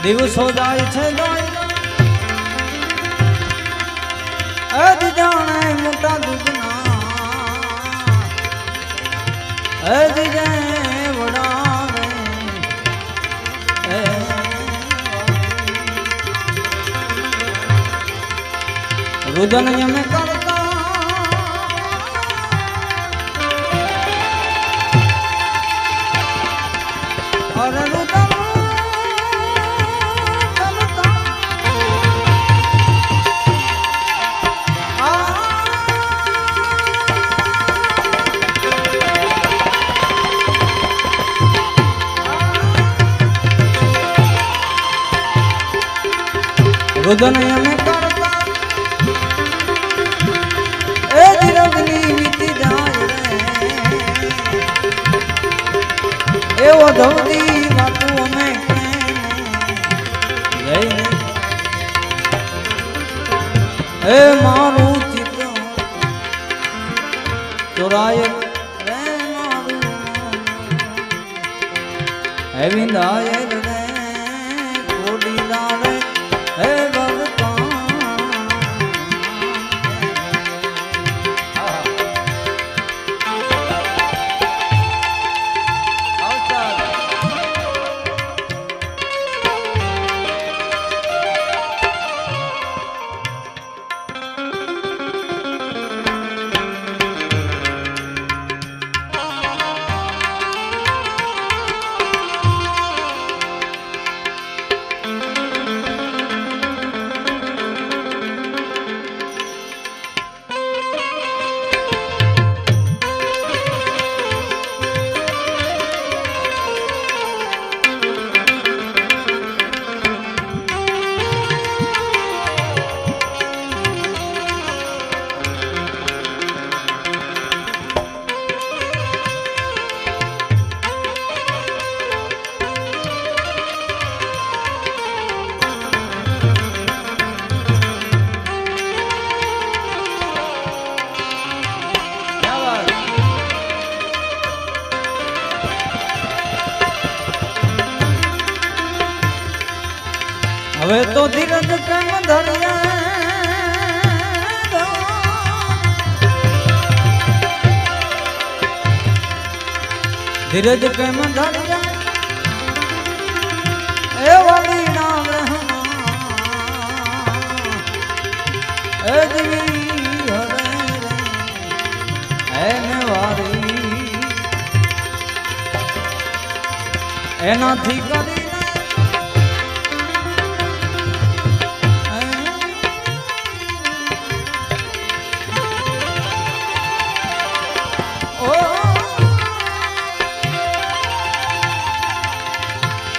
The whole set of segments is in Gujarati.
દિવસો જાય છે અજ જાણે મોટા દુધના અજ જાય વડાવે રુદન મેં કરતા અરે રુદન રુદન અમે કરતા એ દિલની વીતી જાય રે એવો ધવતી વાતું અમે લઈને એ મારું ચિત્ત ચોરાય રે મારું હે વિંદાય રે કોડી લાવે હે હવે તો ધીરજ કેમ ધર્યા ધીરજ કેમ ધર્યા એ વાલી નામ એ જીવી હરે એને વારી એનાથી કરી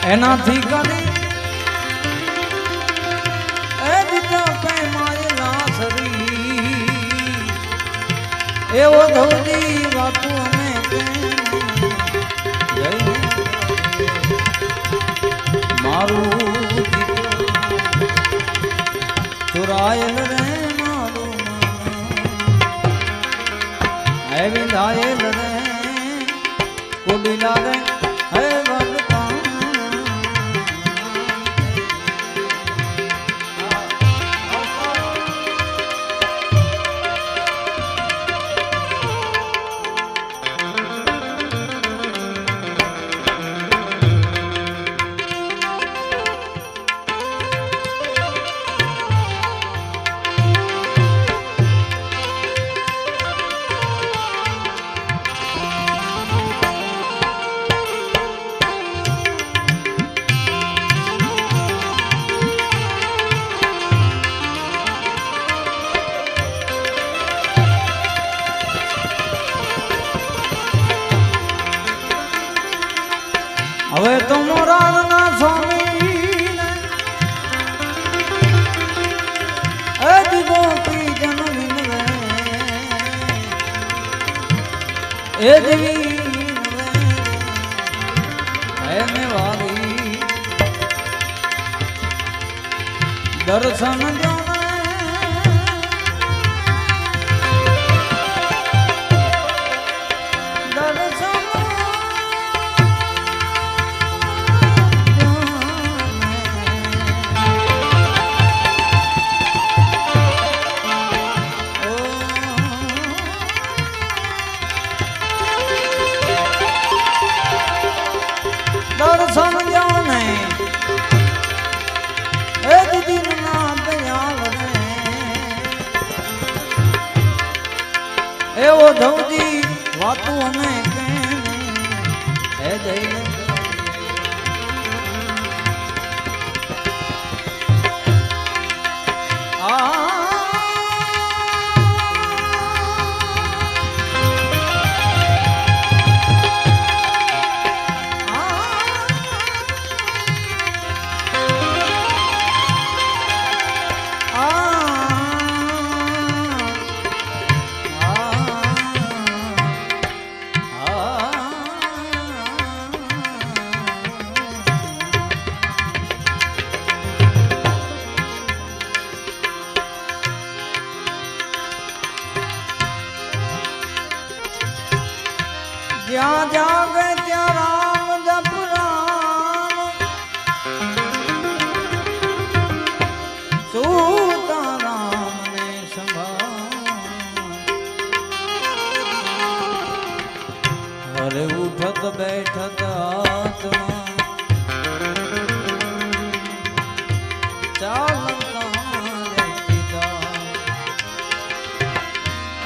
એનાથી કરી એ દીધા પેમાય લાસરી એવો ધવતી વાતું અમે મારું ચોરાયેલ રે મારું હે વિંધાયેલ રે કોડીલા રે હે ભગવાન હવે તો મોરારના સ્વામી અજ ગોપી જન્મી એ દેવી એને વાલી દર્શન જો દર્શન દર્શન જાને એ દીન ના દયાલ રે એવો ધવજી વાતું અમે કેને હે જઈને જ્યાં જાગે ત્યાં રામ જપ રામ સૂતા રામ ને સંભાળ હરે ઉઠત બેઠત આત્મા ચાલતા પિતા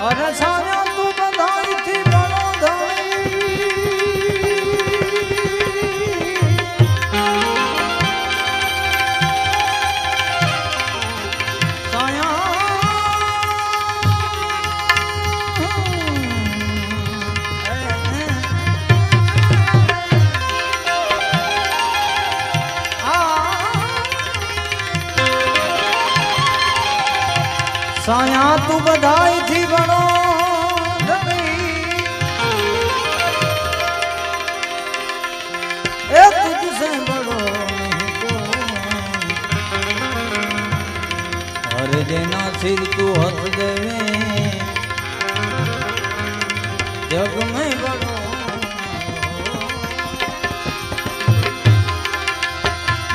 અરે સાયા તું બધાઈ થી બનો ધણી साया तू बधाई थी बनो ए तुझसे बड़ो नहीं कोई और देना सिर तू हथ देवे जग में बड़ो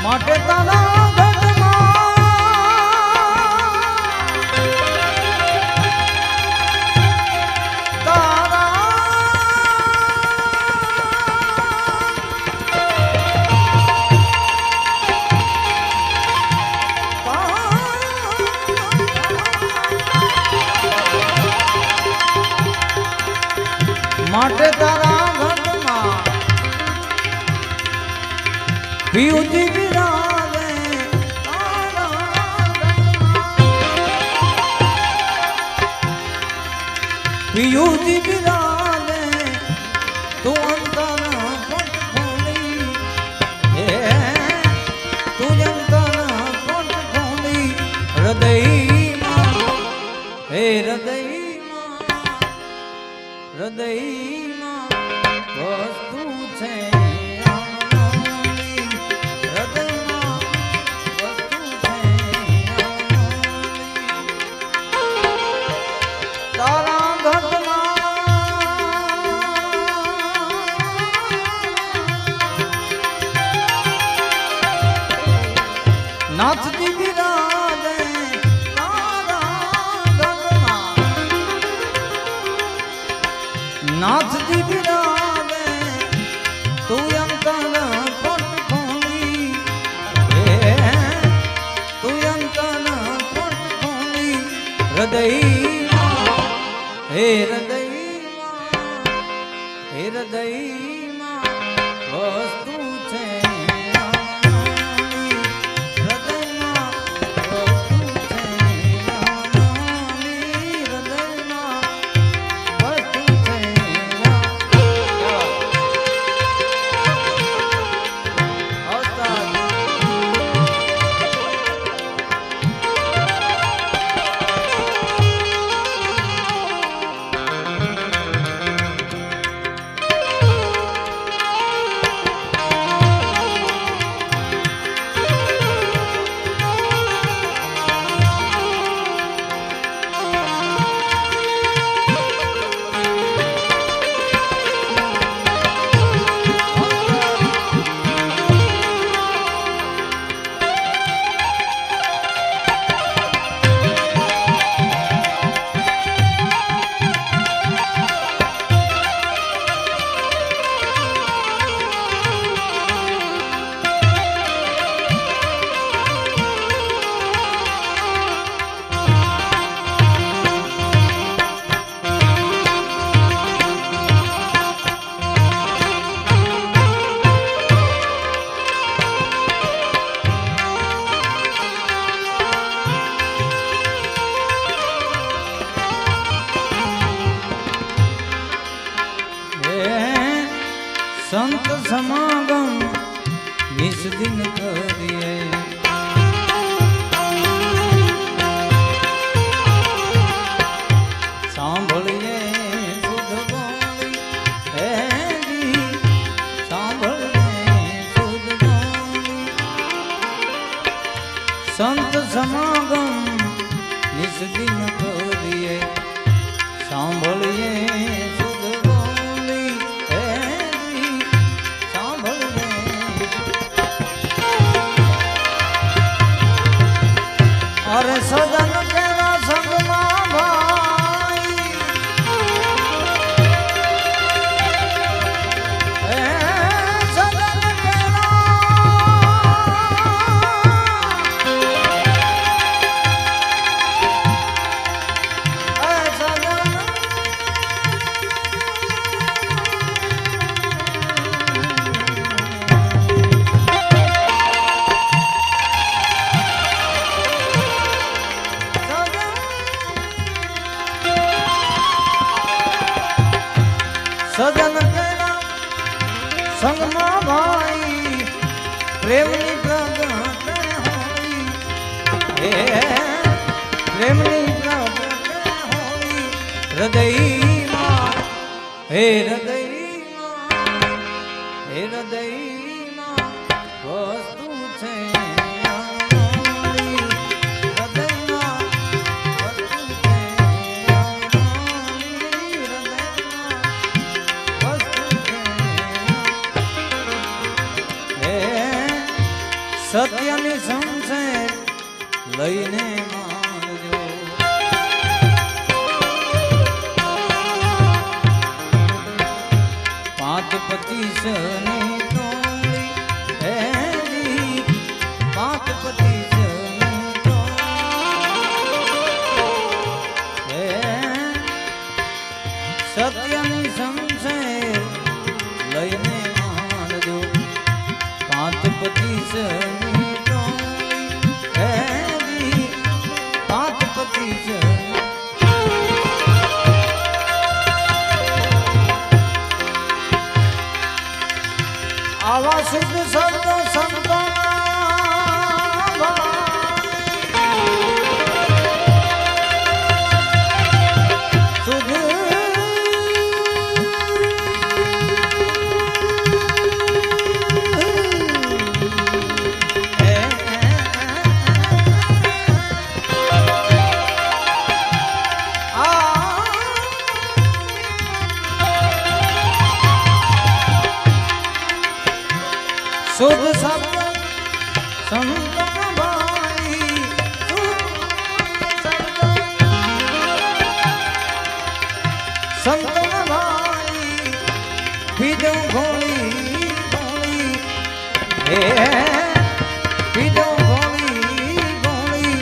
माटे तारा માટે તારા ઘટમાં પિયુજી બિરાવે પિયુજી બિરાવે તું અંતર પટ ખોલી તું અંતર પટ ખોલી હૃદયમાં હે હૃદયમાં વસ્તુ છે હૃદયમાં વસ્તુ છે તારા ઘટમાં નાથજી બિરાજે નાથજી બિરાવે તું અંતર પટ ખોલી તું અંતર પટ ખોલી હૃદયમાં હે હૃદયમાં વસ્તુ છે સંત સમાગમ નિજ દિન કરીએ સાંભળીએ શુદ્ધ બોલી હે જી સાંભળીએ શુદ્ધ બોલી સંત સમાગમ નિજ દિન કરીએ સાંભળીએ અરે સદન કેવા સંગમાં ભાઈ સદન સજન કેરા સંગમાં ભાઈ પ્રેમની પ્રગટ હોઈ હે પ્રેમની પ્રગટ હોઈ હૃદયમાં હે હૃદયમાં હે હૃદયમાં વસ્તુ છે સત્યની સંશે લઈને માનજો પાંચ 25 ની ટોળી હે જી પાંચ 25 ની ટોળી હે સત્યની સંશે લઈને માનજો પાંચ 25 આવા શુદ્ધ શબ્દો સંતોના શુદ્ધ શુદ્ધ શબ્દ સંતન ભાઈ સંતન ભાઈ પીધો ગોળી ગોળી હે પીધો ગોળી ગોળી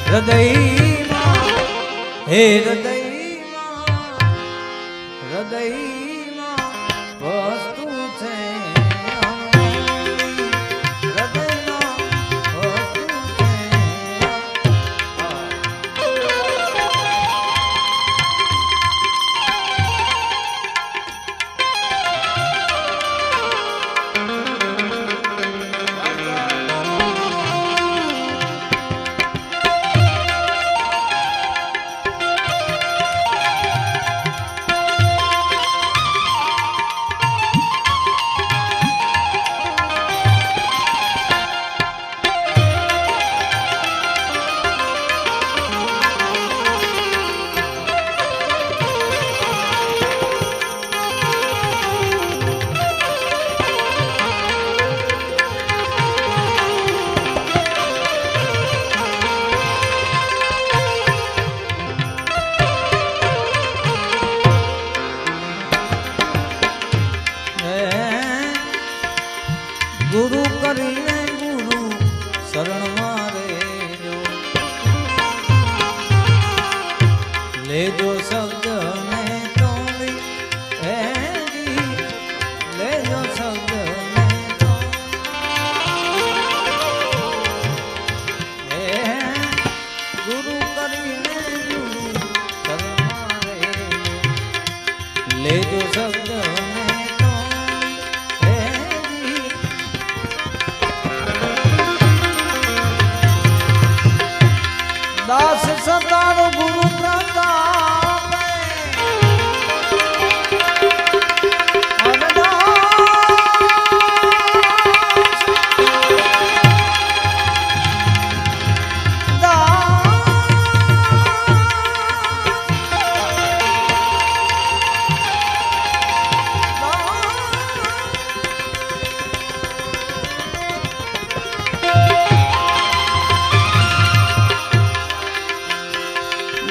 હૃદયમાં હે હૃદયમાં હૃદયમાં વસ્તુ છે ગુરુ કરીને ગુરુ શરણ મારે લેજો શબ્દ ને તોડી હે લેજો શબ્દ ને હે ગુરુ કરીને ગુરુ શરણ મારે લેજો શબ્દ ને તોડી સતારો ગુરુ પ્રતાપ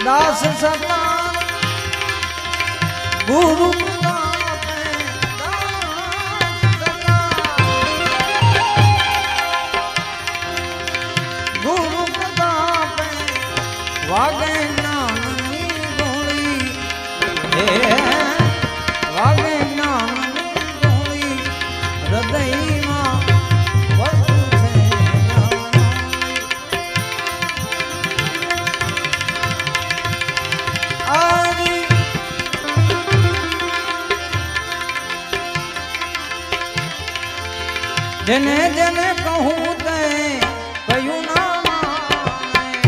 દાસ સતાર ગુરુ પ્રતાપે ગુરુ પ્રતાપે વાગે જ્ઞાનની ગોળી હે વાગે જ્ઞાનની ગોળી હૃદયમાં વસ્તુ છે જેને જેને કહું તે કયું ના માને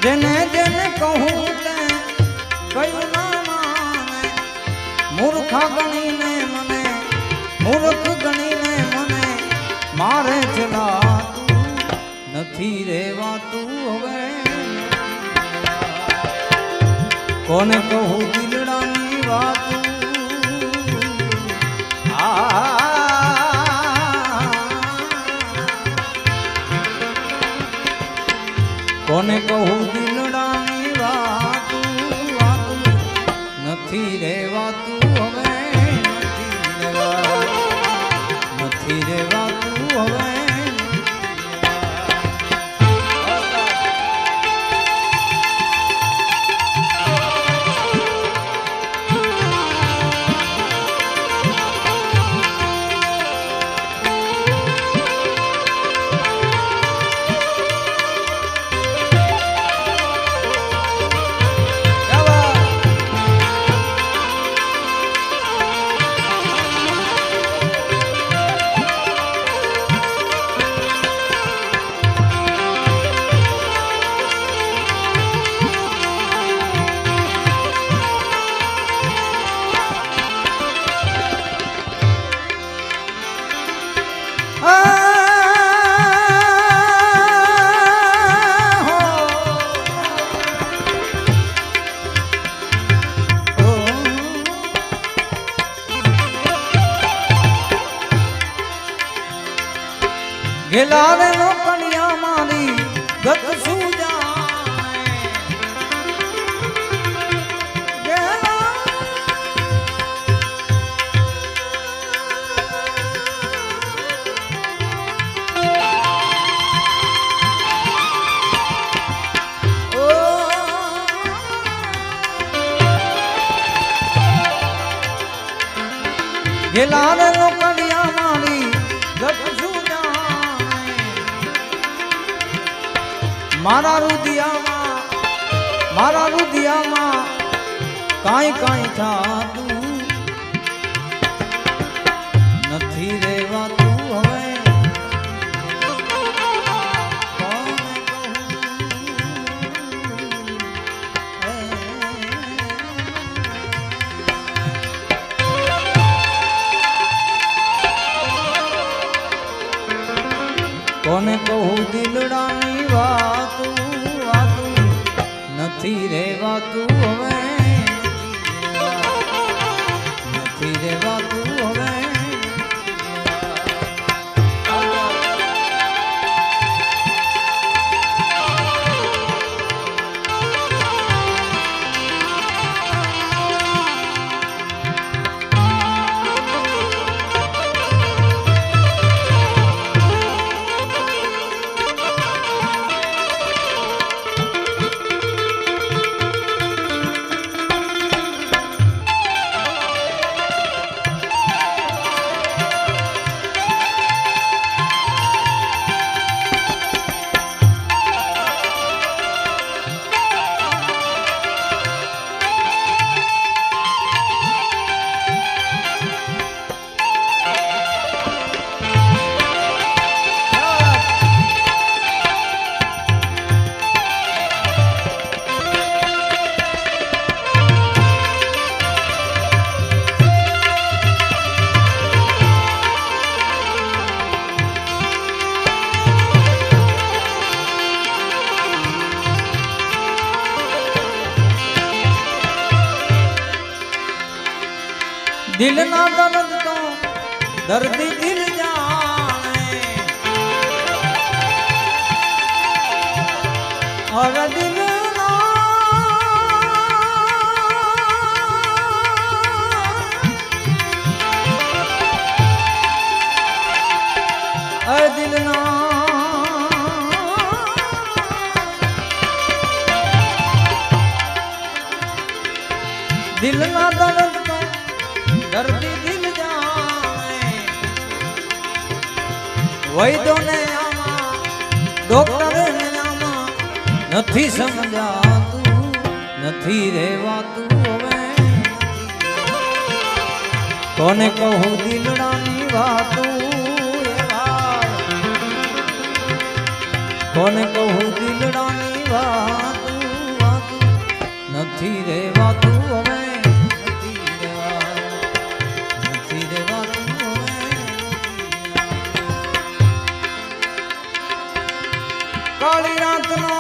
જેને જેને કહું તે કયું ના માને મૂર્ખા ગણીને મને મૂર્ખ ગણીને મને મારે ચલાતું નથી રેવાતું હવે કોને કહું દિલડાની વાતું કોને કહું દિલડાની વાતું વાતું નથી રેવાતું હવે નથી રેવાતું હવે ગેલારે નો કન્યા મારી ગત સુજા ગેલારે નો કન્યા મારી ગત સુજા મારા રુદિયામાં કાંઈ કાંઈ થાતું નથી રેવાતું હવે કોને કહું દિલડાની વાતું વાતું નથી રેવાતું હવે નથી રેવાતું હવે दिल ना दर्द तो दर्दी दिल जाने और दिल ना दिल ना दिल ना दर्द तो दर्दी दिल जाने वैद्यो ने आमा डॉक्टर ने आमा નથી સમજાતું નથી રહેવાતું હવે કોને કહું દિલડાની વાતું કોને કહું દિલડાની વાતું વાતું નથી રહેવાતું હવે કાળી રાત નો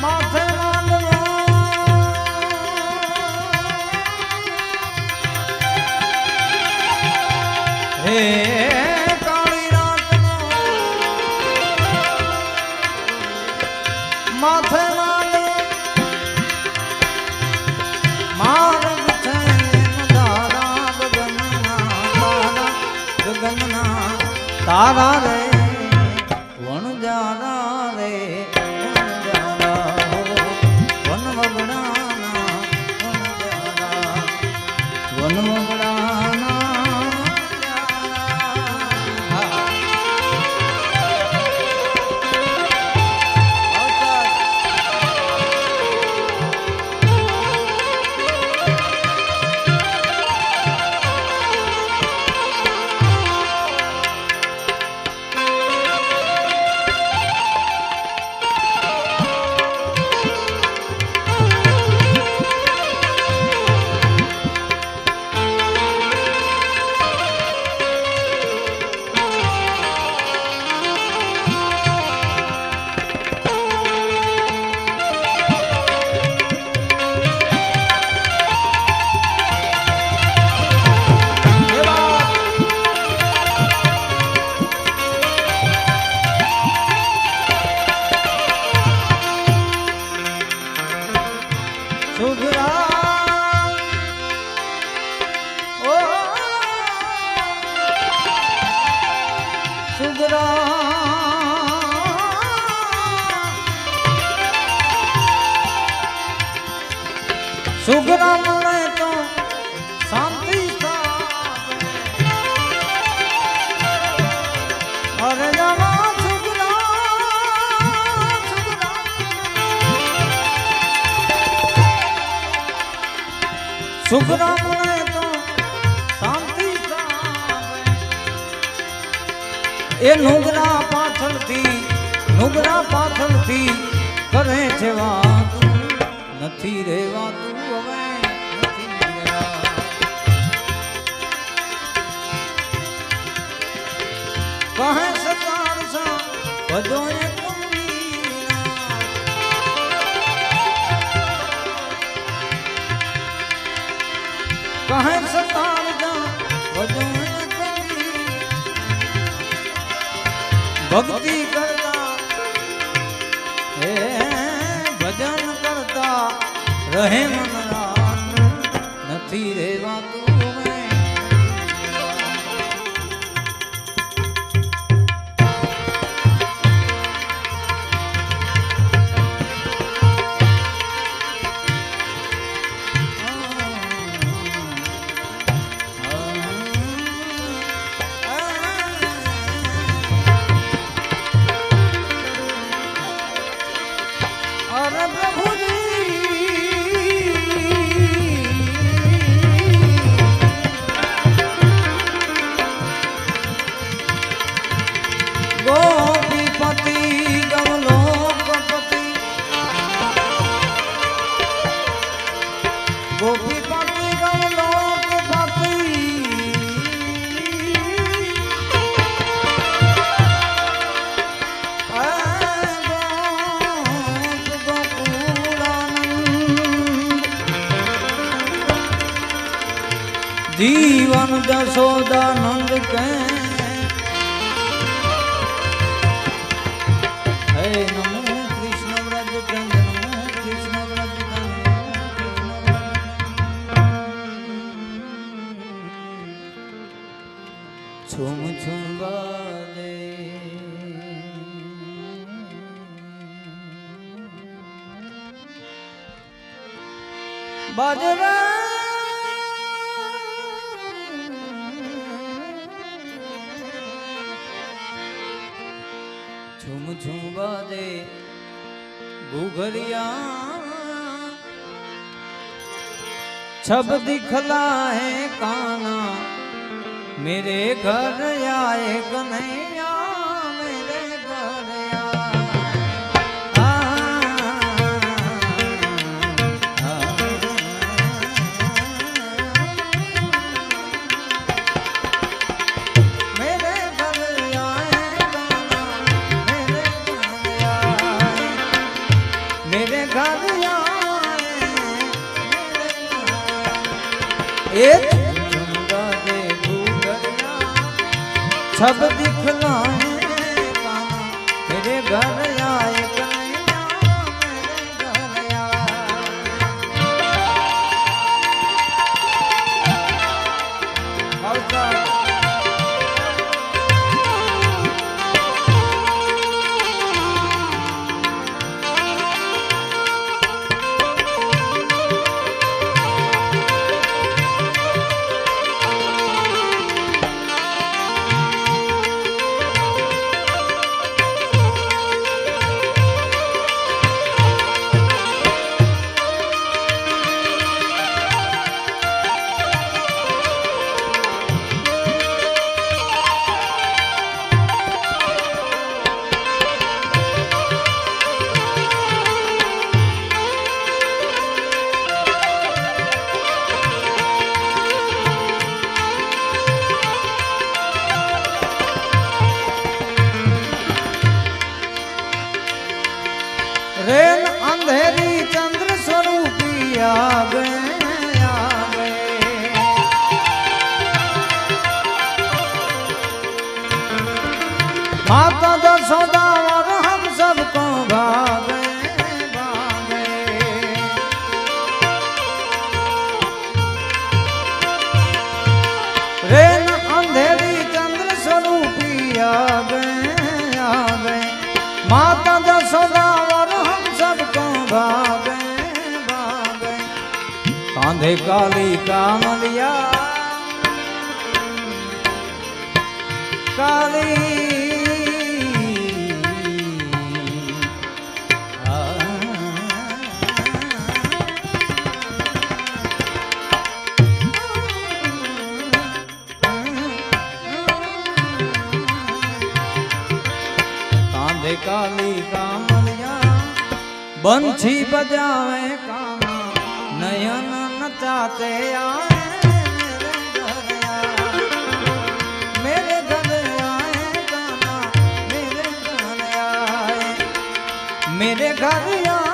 માથે માંડવો હે કાળી રાત નો માથે માંડવો માર્ગ છે તારા ગગનના તારા રે સુગરા મળે તો શાંતિ અરે જાવા સુગરા સુગરા મળે તો શાંતિ એ નુગરા પાછળથી કરે છે વાત નથી રહેવાતું હવે નથી કહે સતાર સા બધો કહે સતાર જા બધો ભક્તિ કરતા હે ભજન કરતા રહે મન રાત નથી રહેવાતું जीवन जसोदानंद के हे नमो कृष्ण व्रज कंद नमो कृष्ण व्रज कंद छुम छुम बाजे बाजरा झुम झुम बाजे घुघरिया छब दिखला है काना मेरे घर आए कन्हैया मेरे घर छब दिखलाए काना मेरे घर आए कन्हैया मेरे घर आए। रेन अंधेरी चंद्र स्वरूपी आ गए माता दशोदा और हम सबको भागे रेन अंधेरी चंद्र स्वरूपी आ गए माता दशोदा भागे भागे कांधे काली कामलिया काली कांधे काली कामलिया बंशी बजावे काना नयन नचाते आए मेरे घर आए काना मेरे घर आए मेरे घर आए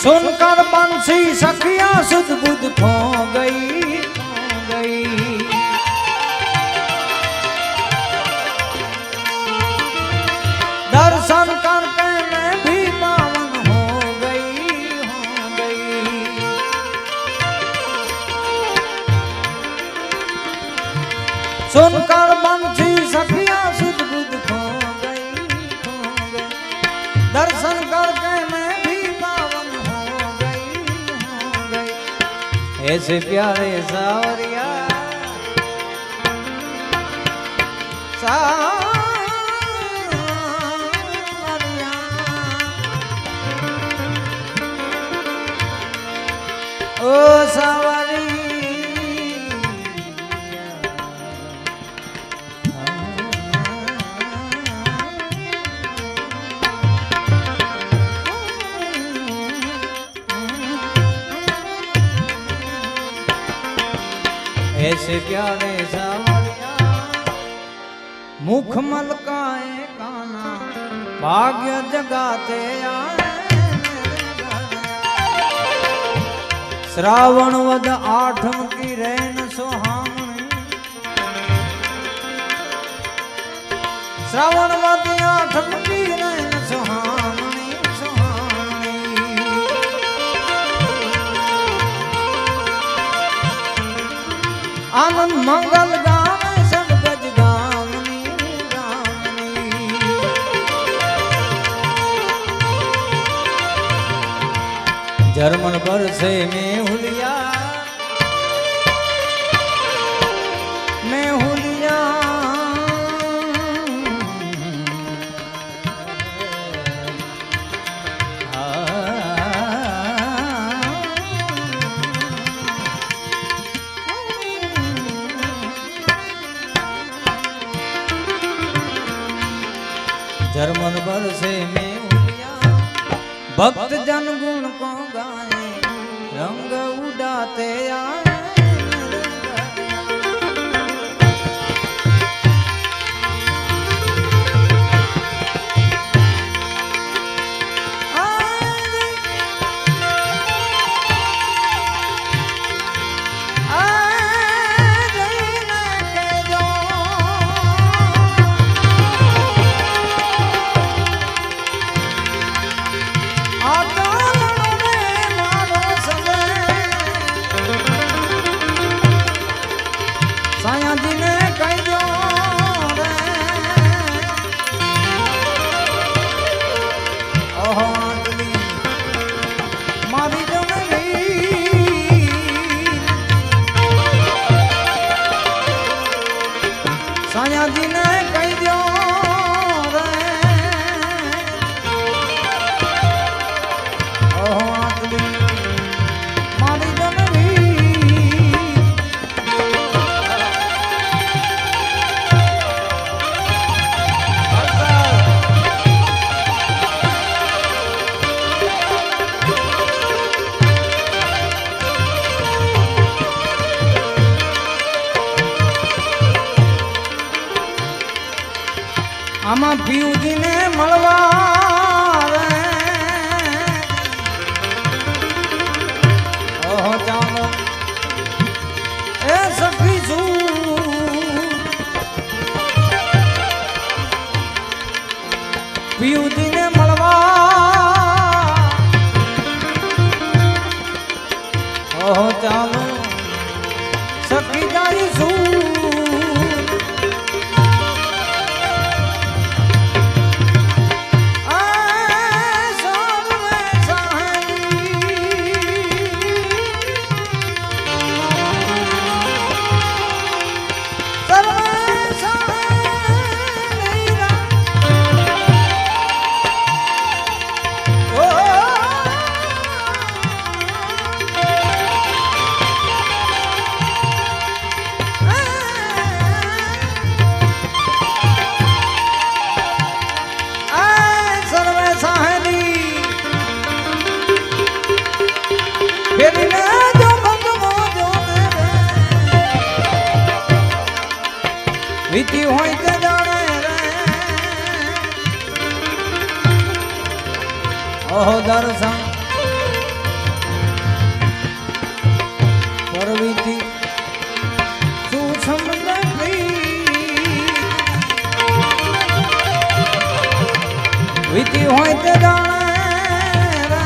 सुनकर बंसी सखिया सुध बुध खो गई दर्शन करके मैं भी पावन हो गई ऐसे प्यारे सावरिया सावरिया ओ सावरिया ऐसे प्यारे सावरिया मुख मलकाए काना भाग्य जगाते आए श्रावण वद आठम की रैन सुहामणी श्रावण वद आठम की रैन सुहामणी सुहामणी आनंद मंगल गावे सब गज गावनी गावनी जर्मन बरसे में हुलिया जर्मन बरसे में उलिया भक्त जन गुण को गाए रंग उड़ाते आए આમાં પિયુજીને મળવા ઓહો ચાલો એ સખીશું પિયુજીને મળવા ઓહો ચાલો સખી જાઈશું વીતી હોય તે જાણે રે ઓહો દર્શન પરવીતી તું સમજે વીતી હોય તે જાણે રે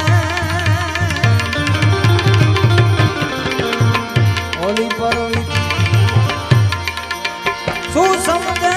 ઓલી પરવીતી શું સમજે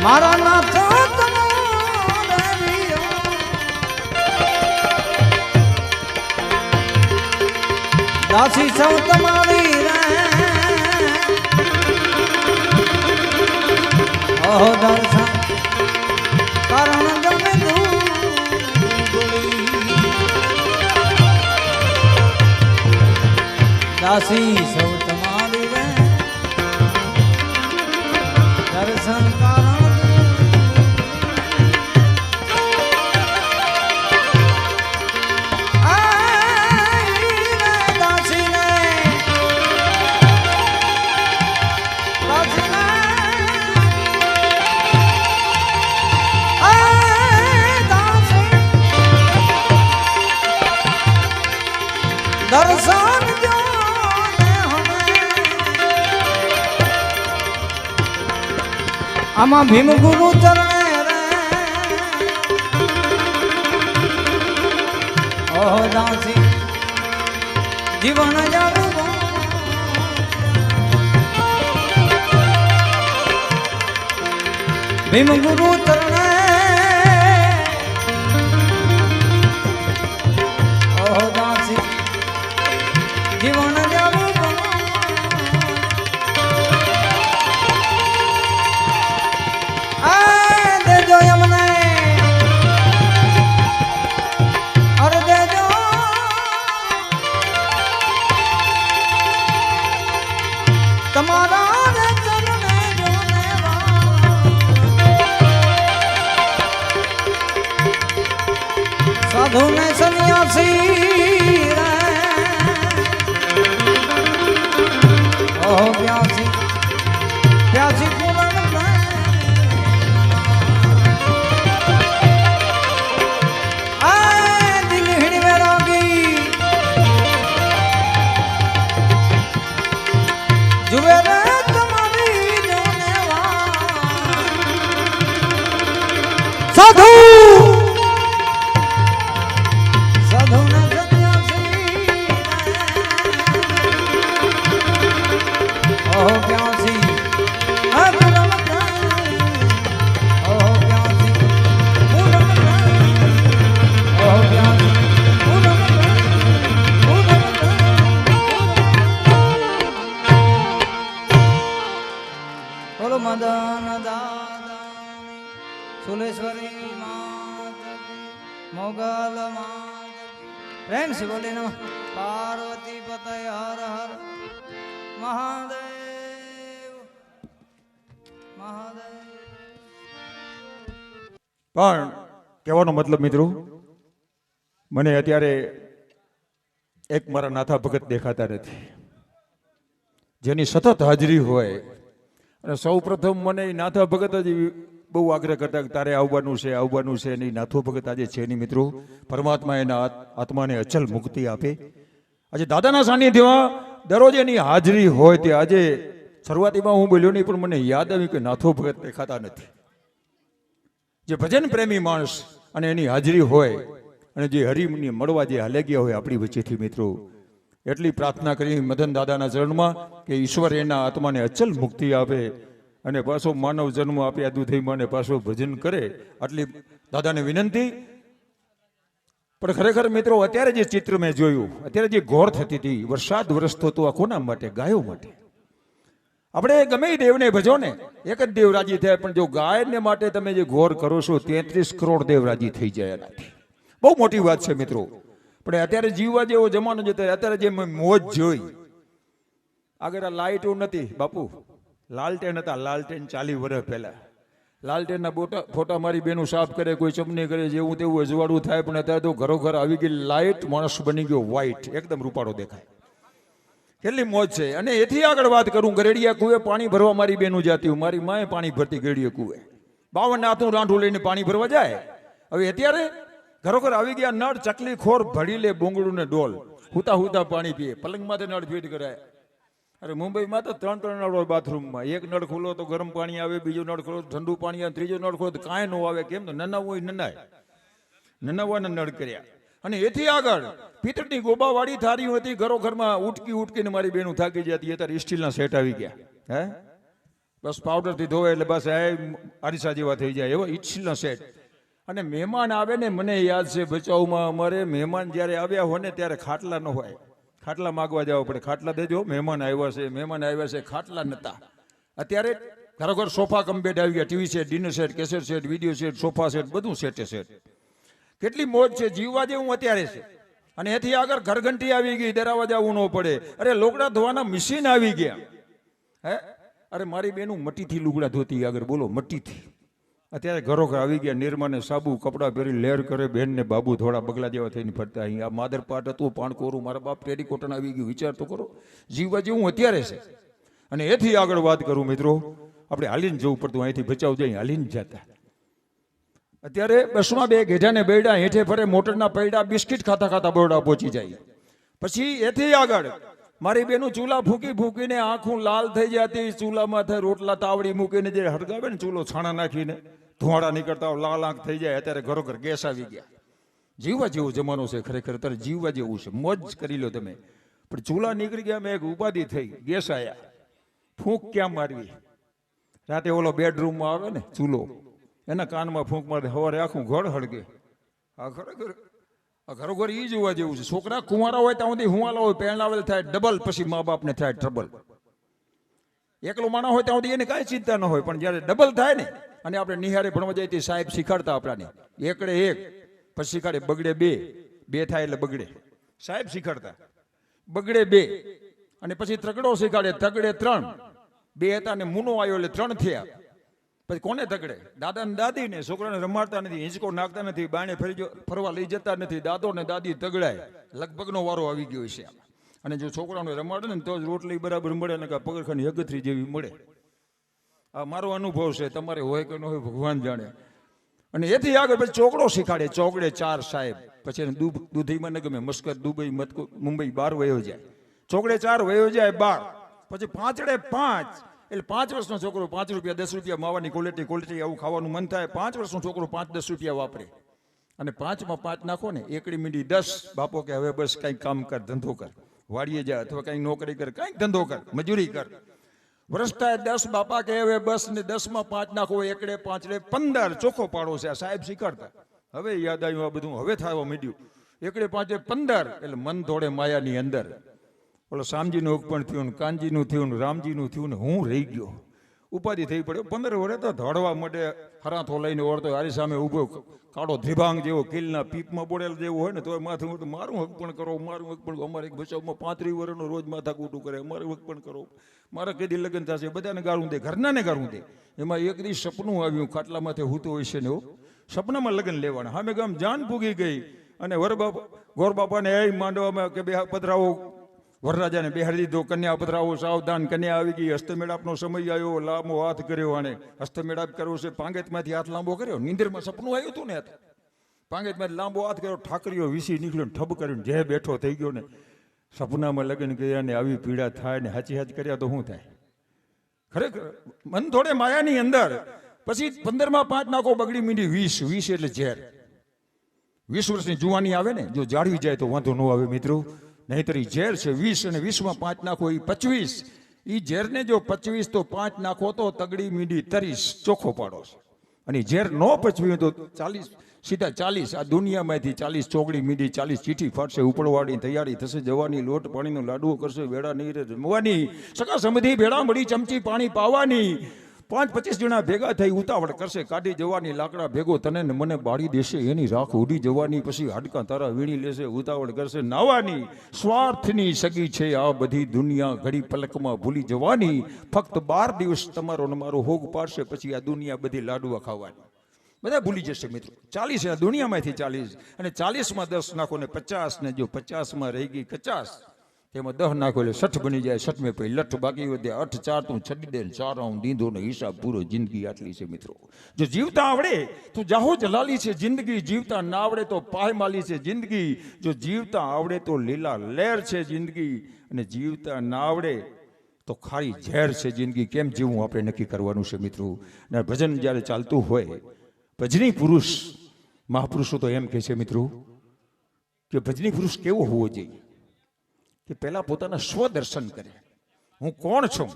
મારા નાથ દાસી સૌ તમારી રે ઓહો દર્શન કારણ ગમે દાસી સૌ તમારી રે દર્શન કારણ દર્શન જો આમાં ભીમ ગુરુ ચરણે રે ઓહો દાસી જીવન જાવું ભીમ ગુરુ ચરણે ઓહો દાસી જીવન જાવું દેજો એમને અરે દેજો તમારા રે ચરણે સાધુ ને સન્યાસી ઓહો પ્યાસી પ્યાસી પૂરણ આ દિલ હિણવે રાગી જુએ રે તમારી જોનેવા સાધુ સાધુ ને ઓહો પ્યાસી આ પૂરણ ઓહો પ્યાસી પૂરણ ઓહો પ્યાસી પૂરણ બોલો મદન દાદાની સુલેશ્વરી માત કી મોગલ માત કી પ્રેમ से बोले नमः पार्वती पतय हर हर મહાદેવ મહાદેવ. પણ કહેવાનો મતલબ મિત્રો, મને અત્યારે એક મારા નાથા ભગત દેખાતા નથી જેની સતત હાજરી હોય. અને સૌ પ્રથમ મને નાથા ભગત જ બહુ આગ્રહ કરતા કે તારે આવવાનું છે અને નાથો ભગત આજે છે નહીં મિત્રો. પરમાત્મા એના આત્માને અચલ મુક્તિ આપે. આજે દાદાના સાનિધ્યમાં દરરોજ એની હાજરી હોય તે આજે શરૂઆતીમાં હું બોલ્યો નહીં, પણ મને યાદ આવ્યું કે નાથો ભગત દેખાતા નથી. જે ભજન પ્રેમી માણસ અને એની હાજરી હોય અને જે હરિમને મળવા જે હાલે ગયા હોય આપણી વચ્ચેથી મિત્રો, એટલી પ્રાર્થના કરી મદન દાદાના ચરણમાં કે ઈશ્વર એના આત્માને અચલ મુક્તિ આપે અને પાછો માનવ જન્મ આપે આ દુધઈમાં અને પાછો ભજન કરે, આટલી દાદાને વિનંતી. પણ ખરેખર મિત્રો અત્યારે જે ચિત્ર મેં જોયું, અત્યારે જે ઘોર થતી હતી, વરસાદ વરસતો હતો, આ કોના માટે? ગાયો માટે. આપણે ગમે એ દેવને ભજો ને, એક જ દેવ રાજી થાય, પણ જો ગાયને માટે તમે જે ઘોર કરો છો 33 કરોડ દેવ રાજી થઈ જાય એનાથી. બહુ મોટી વાત છે મિત્રો. પણ અત્યારે જીવવા જેવો જમાનો જતો, અત્યારે જે મોજ જોઈ. આગળ આ લાઇટો નથી બાપુ, લાલટેન હતા, લાલટેન 40 વર્ષ પહેલા. લાલટેનના ફોટા મારી બેનું સાફ કરે, કોઈ ચમની કરે, જેવું તેવું અજવાળું થાય. પણ અત્યારે તો ઘરો ઘર આવી ગઈ લાઇટ, માણસ બની ગયો વ્હાઈટ, એકદમ રૂપાળો દેખાય. કેટલી મોજ છે. અને એથી આગળ વાત કરું, ગરેડિયા કુએ પાણી ભરવા મારી બેનું જાતી, મારી માએ પાણી ભરતી ગરેડિયા કુએ. 52 હાથનું રાંઠું લઈને પાણી ભરવા જાય. હવે અત્યારે ઘરો ઘર આવી ગયા નળ, ચકલી ખોર ભરી લે બોંગડું ને ડોલ, હુતા હુતા પાણી પીએ, પલંગમાંથી નળ ફીટ કરાય. અરે મુંબઈમાં તો 3 નળ હોય બાથરૂમમાં. એક નળ ખુલ્લો તો ગરમ પાણી આવે, બીજો નળ ખુલ્લો ઠંડુ પાણી આવે, ત્રીજો નળ ખુલ્લો તો કાંઈ ન આવે. કેમ? તો નનાવું હોય નનાય, નનાવવાના નળ કર્યા. અને એથી આગળ પિત્તળની ગોબાવાળી થારી હતી, ઘરો ઘરમાં ઉટકીને મારી બેનું થાકી જતી. અત્યારે સ્ટીલના સેટ આવી ગયા. હે બસ પાવડરથી ધોવે એટલે બસ આરીસા જેવા થઈ જાય એવો ઈચ્છીનો સેટ. અને મહેમાન આવે ને, મને યાદ છે ભચાઉમાં અમારે મહેમાન જ્યારે આવ્યા હોય ને ત્યારે ખાટલા ન હોય, ખાટલા માગવા જવા પડે, ખાટલા દેજો મહેમાન આવ્યા છે, મહેમાન આવ્યા છે, ખાટલા નહોતા. અત્યારે ઘરોઘર સોફા કમ બેડ આવી ગયા, TV set, dinner set, cassette set, video set, sofa set, બધું સેટે સેટ. કેટલી મોજ છે, જીવવા જેવું અત્યારે છે. અને એથી આગળ ઘરઘંટી આવી ગઈ, દરાવા જવું ન પડે. અરે લોકડા ધોવાના મશીન આવી ગયા. હે અરે મારી બેનું મટીથી લુગડા ધોતી આગળ, બોલો મટીથી. અત્યારે ઘરો ઘર આવી ગયા, નિર્માને સાબુ કપડાં પહેરી લેર કરે, બેન ને બાબુ થોડા બગલા જેવા થઈને ફરતા. અહીં આ માદરપાટ હતું, પાણકોરું, મારા બાપ ટેરીકોટન આવી ગયું. વિચાર તો કરો, જીવવા જેવું અત્યારે છે. અને એથી આગળ વાત કરું મિત્રો, આપણે હાલીને જવું પડતું, અહીંથી ભચાઉ જઈ હાલીને જતા. અત્યારે બસમાં બે ઘેઢાને બેડા હેઠે ફરે, મોટરના પૈડા બિસ્કિટ ખાતા ખાતા બોરડા પહોંચી જાય. પછી એથી આગળ મારી બેનું ચૂલા ફૂંકી ફૂંકીને આંખું લાલ થઈ જતી, ચૂલામાં થઈ રોટલા તાવડી મૂકીને જે હળગાવે ને ચૂલો છાણા નાખીને ધુવાડા નીકળતા લાલ આંખ થઈ જાય. અત્યારે ઘરોઘર ગેસ આવી ગયા. જીવવા જેવો જમાનો છે ખરેખર, અત્યારે જીવવા જેવું છે, મોજ કરી લો તમે. પણ ચૂલા નીકળી ગયા, મેં એક ઉપાધિ થઈ, ગેસ આયા, ફૂંક ક્યાં મારવી? રાતે ઓલો બેડરૂમમાં આવે ને ચૂલો, એના કાનમાં ફૂંક મારે, સવારે આખું ઘર હળગે. આ ખરેખર ઘરોઘર ઈ જોવા જેવું છે. છોકરા કુંવારા હોય ત્યાં સુધી હુંવાલા હોય, પહેણાવેલ થાય ડબલ, પછી મા બાપને થાય ટ્રબલ. એકલો માણા હોય ત્યાં સુધી એને કાંઈ ચિંતા ન હોય, પણ જ્યારે ડબલ થાય ને, અને આપણે નિહારે ભણવા જઈએ સાહેબ શીખાડતા આપણાને, એકડે એક, પછી શીખાડે બગડે બે, બે થાય એટલે બગડે. સાહેબ શીખાડતા બગડે બે, અને પછી ત્રગડો શીખાડે, તગડે ત્રણ. બે હતા ને મૂનો આવ્યો એટલે ત્રણ થયા. પછી કોને તગડે? દાદા ને દાદી ને. છોકરાને રમાડતા નથી, હિંચકો નાખતા નથી, બાણે ફરવા લઈ જતા નથી, દાદો ને દાદી તગડાય. લગભગનો વારો આવી ગયો છે. અને જો છોકરાને રમાડે ને તો જ રોટલી બરાબર મળે, ને પગરખાની અગથરી જેવી મળે. આ મારો અનુભવ છે, તમારે હોય કે ન હોય ભગવાન જાણે. અને એથી આગળ પછી ચોકડો શીખાડે, ચોકડે ચાર સાહેબ. પછી એને દૂધીમાં ન ગમે, મસ્કત, દુબઈ, મુંબઈ 12 વયો જાય. ચોકડે 4 વયો જાય 12. પછી પાંચડે 5, એટલે 5 વર્ષનો છોકરો 5 રૂપિયા 10 રૂપિયા માવાની ક્વોલિટી આવું ખાવાનું મન થાય. 5 વર્ષનો છોકરો 5-10 રૂપિયા વાપરે. અને 5માં 5 નાખો ને, એકડી મીંડી 10. બાપો કે હવે બસ કંઈક કામ કર, ધંધો કર, વાડીએ જા, અથવા કંઈક નોકરી કર, કંઈક ધંધો કર, મજૂરી કર. વર્ષ થાય 10, બાપા કે હવે બસ ને 10માં 5 નાખો, એકડે 5 15. ચોખ્ખો પાડો છે આ સાહેબ શીખવાડતા. હવે યાદ આવ્યું આ બધું, હવે થવા માંડ્યું. એકડે 5 15, એટલે મન દોડે માયાની અંદર. ઓલો શામજીનું ઉપપણ થયું, કાનજીનું થયું, રામજીનું થયું, ને હું રહી ગયો. ઉપાધિ થઈ પડ્યો. 15 વર્ષ તો ધડવા માટે હરાથો લઈને ઓળતો, હારી સામે ઊભો, કાળો ધ્રિભાંગ જેવો, કિલના પીપમાં બોડેલ જેવો હોય ને, તો માથું મારું હક પણ કરો, મારું હક પણ. અમારે એક બચાવમાં 35 વર્ષનો રોજ માથા કૂટું કરે, અમારું હક પણ કરો, મારા કદી લગ્ન થશે, બધાને ગાળું દે, ઘરનાને ગાળું દે. એમાં એક દી સપનું આવ્યું, ખાટલામાંથી હૂતો હોય છે ને એવું, સપનામાં લગ્ન લેવાના. સામે ગામ જાન પૂગી ગઈ, અને ગોર બાપાને એ માંડવામાં કે બે પધરાવો, વરરાજાને બેહાડી દીધો, કન્યા પધરાવો, સાવધાન, કન્યા આવી ગઈ. હસ્તમેળાપનો સમય આવ્યો, લાંબો હાથ કર્યો, અને હસ્તમેળાપ કરવો છે. પાંગેતમાંથી હાથ લાંબો કર્યો, નીંદરમાં સપનું આવ્યું હતું ને, પાંગેતમાંથી લાંબો હાથ કર્યો, ઠાકરીઓ વીસી નીકળ્યો, ઠબ કરીને જે બેઠો થઈ ગયો ને. સપનામાં લગ્ન કર્યા ને આવી પીડા થાય ને, હાચી હાચ કર્યા તો શું થાય? ખરેખર મન થોડે માયાની અંદર. પછી 15માં 5 નાખો, બગડી મીંડી 20. 20 એટલે ઝેર. 20 વર્ષની જુવાની આવે ને, જો જાળવી જાય તો વાંધો ન આવે મિત્રો, નહીતર ઈ ઝેર છે. 20 અને 20માં 5 નાખો, એ 25. એ ઝેરને જો 25 તો 5 નાખો તો તગડી મીંડી 30. ચોખ્ખો પાડો છે. અને ઝેર ન પચવ્યું તો 40, સીધા 40. આ દુનિયામાંથી 40 ચોકડી મીંડી 40 ચીઠી ફાટશે, ઉપડવાડી તૈયારી થશે, જવાની લોટ પાણીનો લાડવો કરશે, વેડા નીરે જમવાની, સગા સમધી ભેળા મળી ચમચી પાણી પાવાની. 5-25 જણા ભેગા થઈ ઉતાવળ કરશે, કાઢી જવાની લાકડા ભેગો, તને ને મને બાળી દેશે, એની રાખ ઉડી જવાની. પછી હાડકા તારા વીણી લેશે, ઉતાવળ કરશે નાવાની. સ્વાર્થની સગી છે આ બધી દુનિયા, ઘડી પલકમાં ભૂલી જવાની. ફક્ત 12 દિવસ તમારો ને મારો હોગ પાડશે, પછી આ દુનિયા બધી લાડવા ખાવાની. બધા ભૂલી જશે મિત્રો. 40 આ દુનિયામાંથી 40, અને 40માં 10 નાખો ને 50, ને જો 50માં રહી ગઈ 50, તેમાં 10 નાખો એટલે 60 બની જાય. 60 મેં પછી લઠ બાકી વધે 8 4 તું છડી દે, 4 હું દીધો ને હિસાબ પૂરો. જિંદગી આટલી છે મિત્રો. જો જીવતા આવડે તો જાહો જલાલી છે જિંદગી, જીવતા ના આવડે તો પાયમાલી છે જિંદગી. જો જીવતા આવડે તો લીલા લહેર છે જિંદગી, અને જીવતા ના આવડે તો ખારી ઝેર છે જિંદગી. કેમ જીવવું આપણે નક્કી કરવાનું છે મિત્રો. ને ભજન જ્યારે ચાલતું હોય, ભજની પુરુષ, મહાપુરુષો તો એમ કહે છે મિત્રો કે ભજની પુરુષ કેવો હોવો જોઈએ કે પહેલા પોતાના સ્વદર્શન કરે. હું કોણ છું,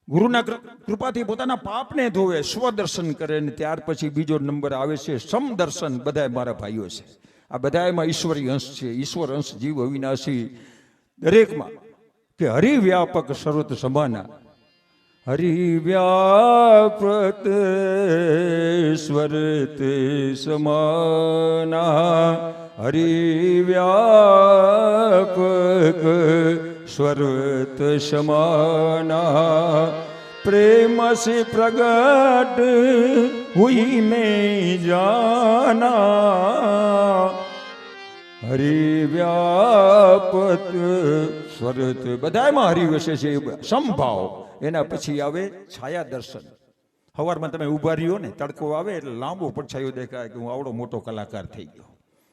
ગુરુના કૃપાથી પોતાના પાપને ધોવે, સ્વદર્શન કરે ને ત્યાર પછી બીજો નંબર આવે છે સમદર્શન. બધાય મારા ભાઈઓ છે, આ બધાયમાં ઈશ્વરી અંશ છે. ઈશ્વર અંશ જીવ અવિનાશી દરેકમાં, કે હરિવ્યાપક સર્વત સમાના. હરિવ્યાપત સ્વરત સમાના, હરિવ્યાપક સ્વરત સમાના. प्रेम से प्रगट हुई में जाना, હરિવ્યાપત સ્વરત. બધામાં હરિ વસે છે સંભાવ. એના પછી આવે છાયા દર્શન. સવારમાં તમે ઊભા રહ્યો ને, તડકો આવે એટલે લાંબો પડછાયો દેખાય કે હું આવડો મોટો કલાકાર થઈ ગયો.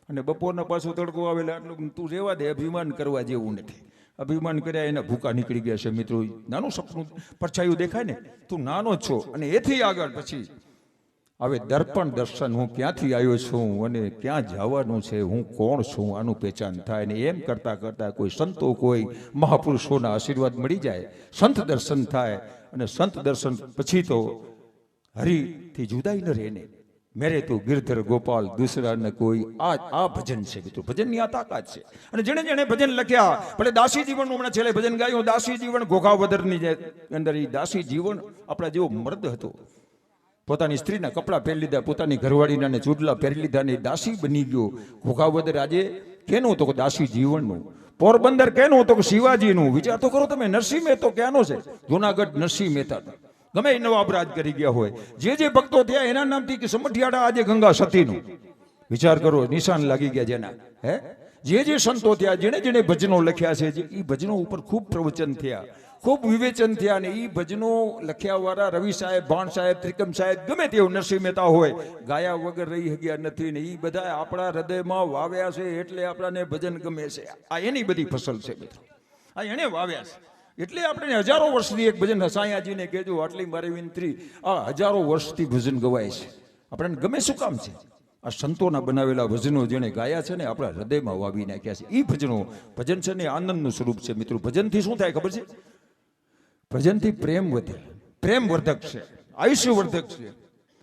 અને બપોરના પાછો તડકો આવે એટલે આટલું તું રહેવા દે, અભિમાન કરવા જેવું નથી. અભિમાન કર્યા એના ભૂકા નીકળી ગયા છે મિત્રો. નાનું સપનું પડછાયું દેખાય ને, તું નાનો જ છો. અને એથી આગળ પછી હવે દર્પણ દર્શન. હું ક્યાંથી આવ્યો છું અને ક્યાં જવાનું છે, હું કોણ છું, આનું પહેચાન થાય. ને એમ કરતાં કરતાં કોઈ સંતો, કોઈ મહાપુરુષોના આશીર્વાદ મળી જાય, સંત દર્શન થાય. અને સંત દર્શન પછી તો હરિથી જુદાઈ ન રહે ને. મેરે તો ગિરધર ગોપાલ દૂસરા ન કોઈ. આ ભજન છે મિત્રો, ભજનની આ તાકાત છે. અને જેણે જેણે ભજન લખ્યા, ભલે દાસી જીવનનું હમણાં છેલ્લે ભજન ગાયું, દાસી જીવન ઘોઘાવદરની અંદર. એ દાસી જીવન આપણા જેવો મર્દ હતો, પોતાની સ્ત્રીના કપડાં પહેરી લીધા, પોતાની ઘરવાળીના ચૂડલા પહેરી લીધા, ને દાસી બની ગયો. ઘોઘાવદર આજે કેનું હતો? દાસી જીવનનું. પોરબંદર કેનું હતો? શિવાજીનું. વિચાર તો કરો તમે. નરસિંહ મહેતો ક્યાંનો છે? જુનાગઢ નરસિંહ મહેતા. ગમે એ નવાબ રાજ કરી ગયા હોય, જે જે ભક્તો થયા એના નામથી કે સમઢિયાળા આજે ગંગા સતીનું. વિચાર કરો, નિશાન લાગી ગયા જેના. જે જે સંતો થયા, જેણે જેણે ભજનો લખ્યા છે, એ ભજનો ઉપર ખૂબ પ્રવચન થયા, ખૂબ વિવેચન થયા. ને એ ભજનો લખ્યા વાળા રવિ સાહેબ, ભાણ સાહેબ, ત્રિકમ સાહેબ, ગમે તેવું નરસિંહ મહેતા હોય, ગાયા વગર રહી ગયા નથી. ને એ બધા આપણા હૃદયમાં વાવ્યા છે, એટલે આપણાને ભજન ગમે છે. આ એની બધી ફસલ છે મિત્રો, આ એને વાવ્યા છે. એટલે આપણે હજારો વર્ષથી એક ભજન સાયાજીને કહેજો, આટલી મારી વિનંતી. આ હજારો વર્ષથી ભજન ગવાય છે, આપણને ગમે શું કામ છે? આ સંતોના બનાવેલા ભજનો જેણે ગાયા છે ને, આપણા હૃદયમાં વાવી નાખ્યા છે. એ ભજનો, ભજન છે ને આનંદનું સ્વરૂપ છે મિત્રો. ભજનથી શું થાય ખબર છે? ભજનથી પ્રેમ વધે, પ્રેમ વર્ધક છે, આયુષ્ય વર્ધક છે,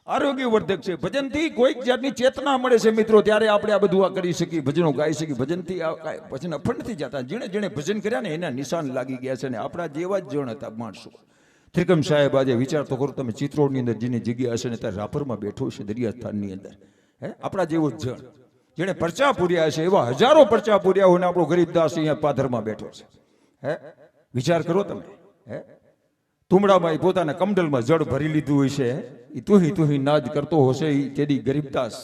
આરોગ્ય વર્ધક છે. ભજનથી કોઈક જાતની ચેતના મળે છે મિત્રો, ત્યારે આપણે આ બધું આ કરી શકીએ, ભજનો ગાઈ શકીએ. ભજનથી ભજન અફળ નથી જતા. જેણે જેણે ભજન કર્યા ને એના નિશાન લાગી ગયા છે. ને આપણા જેવા જ જણ હતા માણસો. ત્રિકમ સાહેબ આજે વિચાર તો કરો તમે, ચિત્રોડની અંદર જેની જગ્યા હશે ને, ત્યારે રાપરમાં બેઠો છે દરિયાસ્થાનની અંદર. આપણા જેવો જ જણ, જેણે પરચા પૂર્યા છે, એવા હજારો પરચા પૂર્યા હોય ને આપણો ગરીબદાસ અહીંયા પાથરમાં બેઠો છે. વિચાર કરો તમે. તુમડામાં પોતાના કમંડલમાં જળ ભરી લીધું હોય છે, એ તુહી નાદ કરતો હશે. એ તેદી ગરીબદાસ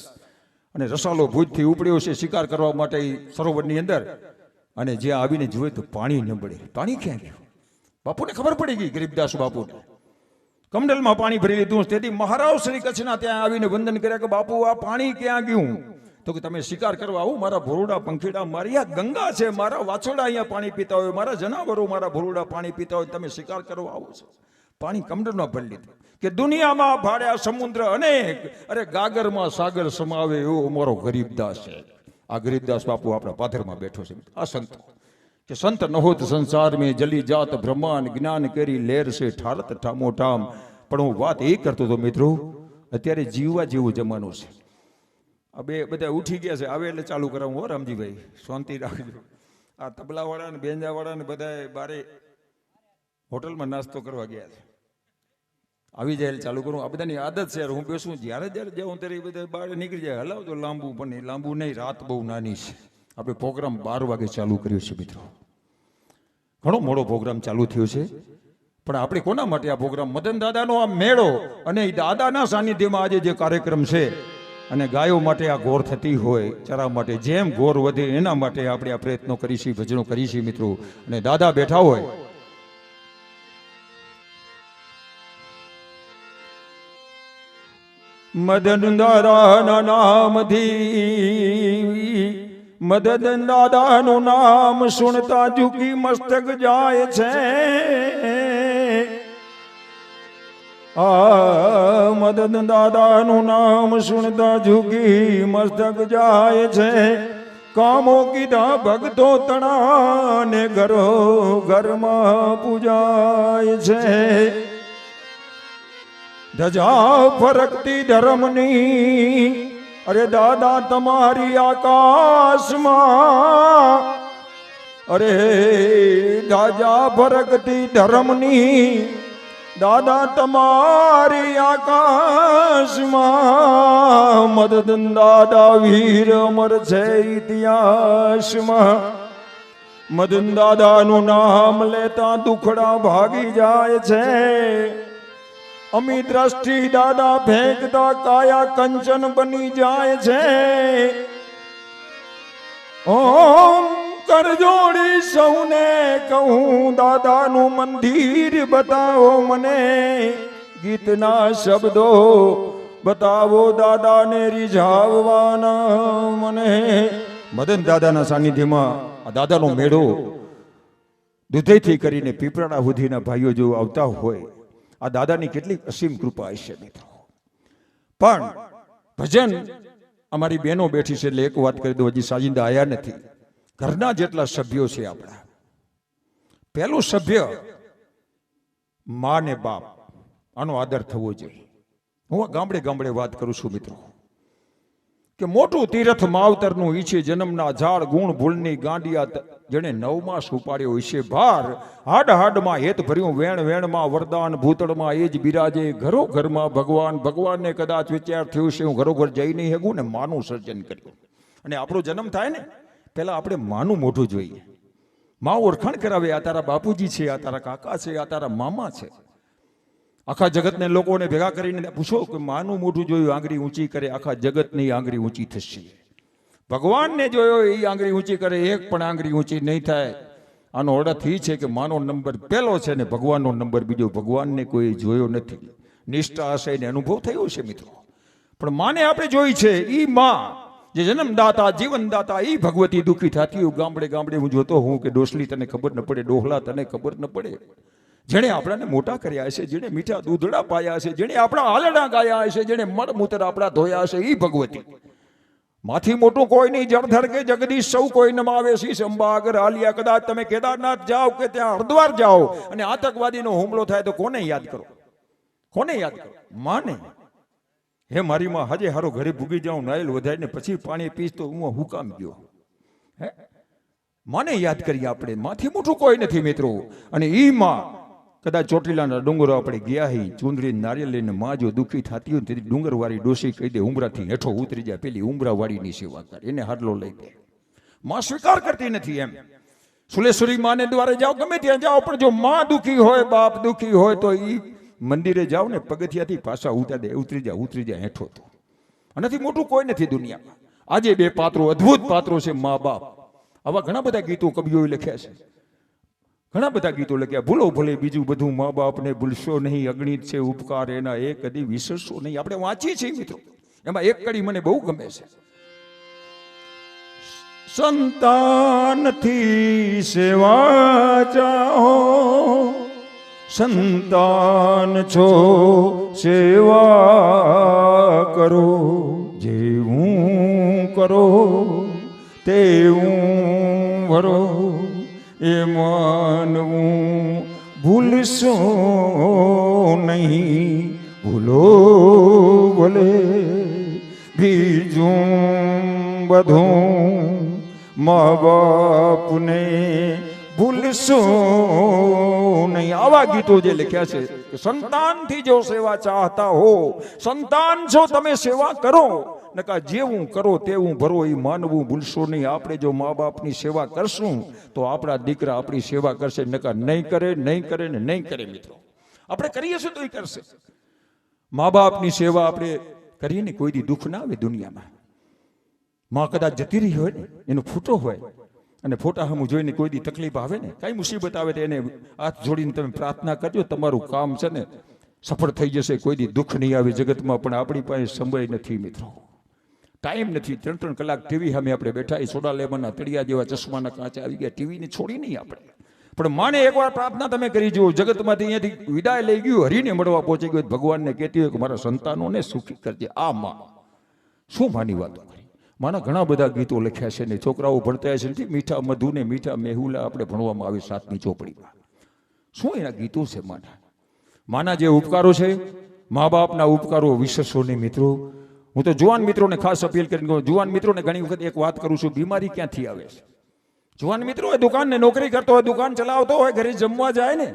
અને રસાલો ભુજથી ઉપડ્યો છે શિકાર કરવા માટે સરોવરની અંદર. અને જ્યાં આવીને જુએ તો પાણી ન મળે. પાણી ક્યાં ગયું? બાપુને ખબર પડી ગઈ, ગરીબદાસ બાપુને. કમંડલમાં પાણી ભરી લીધું. તેથી મહારાવ શ્રી કચ્છના ત્યાં આવીને વંદન કર્યા કે બાપુ આ પાણી ક્યાં ગયું? તો કે તમે શિકાર કરવા આવો, મારા ભોરુડા પંખીડા, મારી આ ગંગા છે, મારા વાછરડા અહીંયા પાણી પીતા હોય, મારા જનાવરો મારા ભોરુડા પાણી પીતા હોય, તમે શિકાર કરવા આવો છો. પાણી કમંડલમાં ભરી લીધું. કે દુનિયામાં ભાડ્યા સમુદ્ર અનેક, અરે ગાગરમાં સાગર સમાવે એવો અમારો ગરીબદાસ છે. આ ગરીબદાસ બાપુ આપણા પાથરમાં બેઠો છે. આ સંત કે સંત ન હોત સંસાર મેં જલી જાત બ્રહ્માંડ, જ્ઞાન કરી લેર છે ઠારત ઠામો ઠામ. પણ હું વાત એ કરતો હતો મિત્રો, અત્યારે જીવવા જેવો જમાનો છે. આ બે બધા ઉઠી ગયા છે, આવે એટલે ચાલુ કરાવું. હો રામજીભાઈ, શાંતિ રાખજો. આ તબલાવાળા ને બેંજાવાળા ને બધા બારે હોટલમાં નાસ્તો કરવા ગયા છે. આવી જાય ચાલુ કરું. આ બધાની આદત છે. હું બેસું જ્યારે જ્યારે જાઉં ત્યારે બધા બહાર નીકળી જાય. હલાવજો લાંબુ, પણ લાંબુ નહીં, રાત બહુ નાની છે. આપણે પ્રોગ્રામ 12 વાગે ચાલુ કર્યો છે મિત્રો. ઘણો મોડો પ્રોગ્રામ ચાલુ થયો છે. પણ આપણે કોના માટે આ પ્રોગ્રામ? મદન દાદાનો આ મેળો અને દાદાના સાનિધ્યમાં આજે જે કાર્યક્રમ છે, અને ગાયો માટે આ ગોર થતી હોય, ચરા માટે જેમ ગોર વધે એના માટે આપણે આ પ્રયત્નો કરીશું, ભજનો કરીશું મિત્રો. અને દાદા બેઠા હોય, મદન દાદાના નામથી, મદન દાદાનું નામ સુણતા ઝૂકી મસ્તક જાય છે. આ મદન દાદાનું નામ સુણતા ઝૂકી મસ્તક જાય છે. કામો કીધા ભક્તો તણા ને ઘરો ઘરમાં પૂજાય છે. ધજા ફરકતી ધર્મની, અરે દાદા તમારી આકાશમાં, અરે ધજા ફરકતી ધર્મની, દાદા તમારી આકાશમાં, મદદ દાદા વીર અમર છે ઇતિહાસમાં, મદન દાદાનું નામ લેતા દુખડા ભાગી જાય છે, અમી દ્રષ્ટિ દાદા ફેંકતા કાયા કંચન બની જાય છે, ઓમ કરજોડી સૌને કહું દાદાનું મંદિર બતાવો મને, ગીતના શબ્દો બતાવો દાદાને રીઝાવવાના મને. મદન દાદાના સાનિધ્યમાં આ દાદાનો મેળો દુધઈથી કરીને પીપળાના સુધીના ભાઈઓ જો આવતા હોય, આ દાદાની કેટલી અસીમ કૃપા હશે મિત્રો. પણ ભજન અમારી બહેનો બેઠી છે એટલે એક વાત કરી દો, હજી સાજિંદા આયા નથી. ઘરના જેટલા સભ્યો છે આપણા, પહેલું સભ્ય મા ને બાપ, આનો આદર થવો જોઈએ. હું ગામડે ગામડે વાત કરું છું મિત્રો કે મોટું તીર્થ માવતરનું ઈચ્છે, જન્મના ઝાડ ગુણ ભૂલની ગાંડિયા જેને 9 માસ ઉપાડ્યો ઈશે ભાર, હાડ હાડમાં હેત ભર્યું વેણ વેણમાં વરદાન ભૂતળમાં એ જ બિરાજે, ઘરો ઘરમાં ભગવાન, ભગવાનને કદાચ વિચાર થયું છે હું ઘરો ઘર જઈ નહીં શકું ને માનું સર્જન કર્યું. અને આપણો જન્મ થાય ને પહેલા આપણે માનું મોઢું જોઈએ, માં ઓળખાણ કરાવે, આ તારા બાપુજી છે, આ તારા કાકા છે, આ તારા મામા છે. આખા જગતને લોકોને ભેગા કરીને પૂછો કે માનું મોઢું જોયું આંગળી ઊંચી કરે, આખા જગતની આંગળી ઊંચી થશે. ભગવાનને જોયો એ આંગળી ઊંચી કરે, એક પણ આંગળી ઊંચી નહીં થાય. આનો અર્થ એ છે કે માનો નંબર પહેલો છે ને ભગવાનનો નંબર બીજો. ભગવાનને કોઈ જોયો નથી, નિષ્ઠા હશે ને અનુભવ થયો છે મિત્રો. પણ માને આપણે જોઈ છે, ઈ માં જે જન્મદાતા જીવનદાતા, ઈ ભગવતી દુઃખી થતી હોય ગામડે ગામડે હું જોતો હું કે ડોસલી તને ખબર ન પડે, ડોહલા તને ખબર ન પડે. જેણે આપણાને મોટા કર્યા છે, જેણે મીઠા દૂધડા પાયા છે, જેણે આપણા હાલડા ગાયા છે, જેણે મળમૂત્ર આપણા ધોયા છે, ઈ ભગવતી. માથી મોટું કોઈ નહીં, જળધર કે જગદીશ સૌ કોઈ નમાવે. શીશ અંબા આગળ હાલિયા. કદાચ તમે કેદારનાથ જાઓ કે ત્યાં હરદ્વાર જાઓ અને આતંકવાદીનો હુમલો થાય તો કોને યાદ કરો? કોને યાદ કરો? માને. હે મારી માં, હજે હારો ઘરે ભૂગી જાઉં, નાયલ વધારીને પછી પાણી પીશ તો હું હુકામ ગયો. હે માને યાદ કરીએ આપણે, માથી મોટું કોઈ નથી મિત્રો. અને ઈ માં કદાચ ચોટીલાના ડુંગરો આપણે ગયા હી, ચુંદરી નારિયેળ લઈને માં જો દુઃખી થતી હોય તેથી ડુંગરવાળી ડોસી કહી દે ઉમરાથી હેઠો ઉતરી જાય, પેલી ઉમરાવાળીની સેવા કરે, એને હાડલો લઈ દે. માં સ્વીકાર કરતી નથી એમ. સુલેશ્વરી માને દ્વારે જાઓ, ગમે ત્યાં જાઓ, પણ જો માં દુઃખી હોય, બાપ દુઃખી હોય તો ઈ મંદિરે જાઓ ને પગથિયાથી પાછા ઉતરી જાય હેઠો. તો આનાથી મોટું કોઈ નથી દુનિયામાં. આજે બે પાત્રો, અદ્ભુત પાત્રો છે મા બાપ. આવા ઘણા બધા ગીતો કવિઓએ લખ્યા છે, ઘણા બધા ગીતો લખ્યા. ભૂલો ભલે બીજું બધું, મા બાપને ભૂલશો નહીં, અગણિત છે ઉપકાર એના, એ કદી વિસરશો નહીં. આપણે વાંચીએ છીએ મિત્રો, એમાં એક કડી મને બહુ ગમે છે. સંતાનથી સેવા ચાહો, સંતાન છો સેવા કરો, જેવું કરો તેવું ભરો, એ માનવું ભૂલશો નહીં, ભૂલો ભલે બીજું બધું, મા બાપને ભૂલશો નહીં. આવા ગીતો જે લખ્યા છે કે સંતાનથી જો સેવા ચાહતા હો, સંતાન છો તમે સેવા કરો, નકા જેવું કરો તેવું ભરો, એ માનવું ભૂલશો નહીં. આપણે જો મા બાપની સેવા કરશું તો આપણા દીકરા આપણી સેવા કરશે, નકા નહીં કરે, નહીં કરે ને નહીં કરે. મિત્રો આપણે કરીએ છીએ તો એ કરશે. મા બાપની સેવા આપણે કરીએ ને કોઈ દી દુઃખ ના આવે દુનિયામાં. માં કદાચ જતી રહી હોય ને, એનો ફોટો હોય અને ફોટા સામું જોઈને કોઈ દી તકલીફ આવે ને, કઈ મુસીબત આવે તો એને હાથ જોડીને તમે પ્રાર્થના કરજો, તમારું કામ છે ને સફળ થઈ જશે. કોઈ દી દુઃખ નહીં આવે જગતમાં. પણ આપણી પાસે સમય નથી મિત્રો, ટાઈમ નથી. 3-3 કલાક ટીવી સામે આપણે બેઠા, એ સોડા લેમનના તળિયા જેવા ચશ્માના કાચા આવી ગયા, ટીવીને છોડી નહીં આપણે. પણ માને એકવાર પ્રાર્થના તમે કરી જુઓ, જગતમાંથી અહીંયાથી વિદાય લઈ ગયું, હરીને મળવા પહોંચી ગયું, ભગવાનને કહેતી હોય કે મારા સંતાનોને સુખી કરજે. આ માં શું માની વાતો કરી. માના ઘણા બધા ગીતો લખ્યા છે ને, છોકરાઓ ભણતા છે ને, મીઠા મધુ ને મીઠા મેહુલા આપણે ભણવામાં આવે 7મી ચોપડીમાં. શું એના ગીતો છે માના. માના જે ઉપકારો છે મા બાપના ઉપકારો વિસરશો નહીં મિત્રો. હું તો જુવાન મિત્રોને ખાસ અપીલ કરીને કહું, જુવાન મિત્રોને ઘણી વખત એક વાત કરું છું, બીમારી ક્યાંથી આવે છે? જુવાન મિત્રો એ દુકાન ને નોકરી કરતો હોય, દુકાન ચલાવતો હોય, ઘરે જમવા જાય ને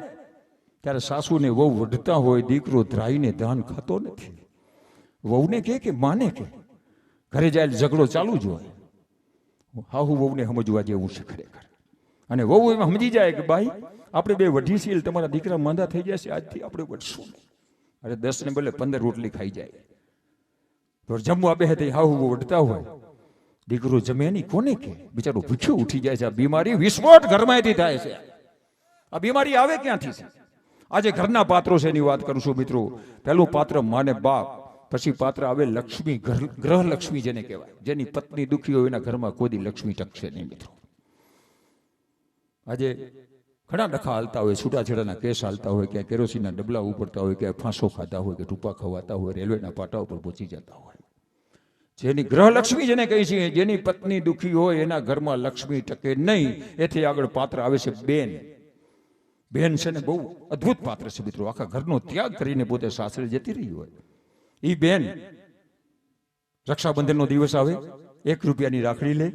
ત્યારે સાસુને વહુ વઢતા હોય, દીકરો ધ્રાઈને ધાન ખાતો નથી. વહુને કે માને કે ઘરે જાય ઝઘડો ચાલુ જ હોય. હાહુ વહુને સમજવા જેવું છે ખરેખર. અને વહુ એમાં સમજી જાય કે ભાઈ આપણે બે વઢી છીએ, તમારા દીકરા માંદા થઈ જશે, આજથી આપણે વઢશું નહીં. અરે 10 ને બદલે 15 રોટલી ખાઈ જાય. તો જમવા બે તે હાહુ વઢતા હોય, દીકરો જમે નહીં કોને કે? બિચારો ભૂખ્યો ઉઠી જાય છે. આ બીમારી વિસ્ફોટ ઘરમાંથી થાય છે. આ બીમારી આવે ક્યાંથી છે? આજે ઘરના પાત્રો છે એની વાત કરું છું મિત્રો. પહેલું પાત્ર માને બાપ, પછી પાત્ર આવે લક્ષ્મી, ગ્રહ લક્ષ્મી જેને કહેવાય. જેની પત્ની દુખી હોય એના ઘરમાં કોઈ લક્ષ્મી ટકશે નહીં મિત્રો. આજે ઘણા ડખા હાલતા હોય, છૂટાછેડાના કેસ હાલતા હોય, ક્યાંય કેરોસીનના ડબલા ઉપડતા હોય, ક્યાંય ફાંસો ખાતા હોય, કે ટૂંપા ખવાતા હોય, રેલવેના પાટા ઉપર પહોંચી જતા હોય. જેની ગ્રહ લક્ષ્મી જેને કહી છે, જેની પત્ની દુખી હોય એના ઘરમાં લક્ષ્મી ટકે નહીં. એથી આગળ પાત્ર આવે છે બેન. બેન છે ને બહુ અદ્ભુત પાત્ર છે મિત્રો. આખા ઘરનો ત્યાગ કરીને પોતે સાસરે જતી રહી હોય એ બેન રક્ષાબંધનનો દિવસ આવે, 1 રૂપિયાની રાખડી લે,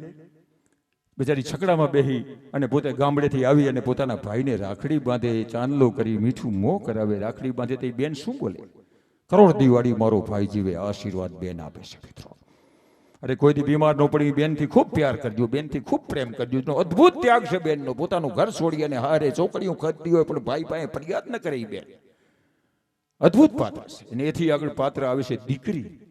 બિચારી છકડામાં બેહી અને પોતે ગામડેથી આવી અને પોતાના ભાઈને રાખડી બાંધે, ચાંદલો કરી મીઠું મોં કરાવે, રાખડી બાંધે. તો એ બેન શું બોલે? કરોડ દિવાળી મારો ભાઈ જીવે, આશીર્વાદ બેન આપે છે મિત્રો. અરે કોઈથી બીમાર ન પડી, બેનથી ખૂબ પ્યાર કરજો, બેનથી ખૂબ પ્રેમ કરજો. અદ્ભુત ત્યાગ છે બેનનો. પોતાનું ઘર છોડી અને હારે ચોકડીઓ ખરીદતી હોય પણ ભાઈ પાસે ફરિયાદ ન કરે. બેન અદ્ભુત પાત્ર છે. અને એથી આગળ પાત્ર આવે છે દીકરી.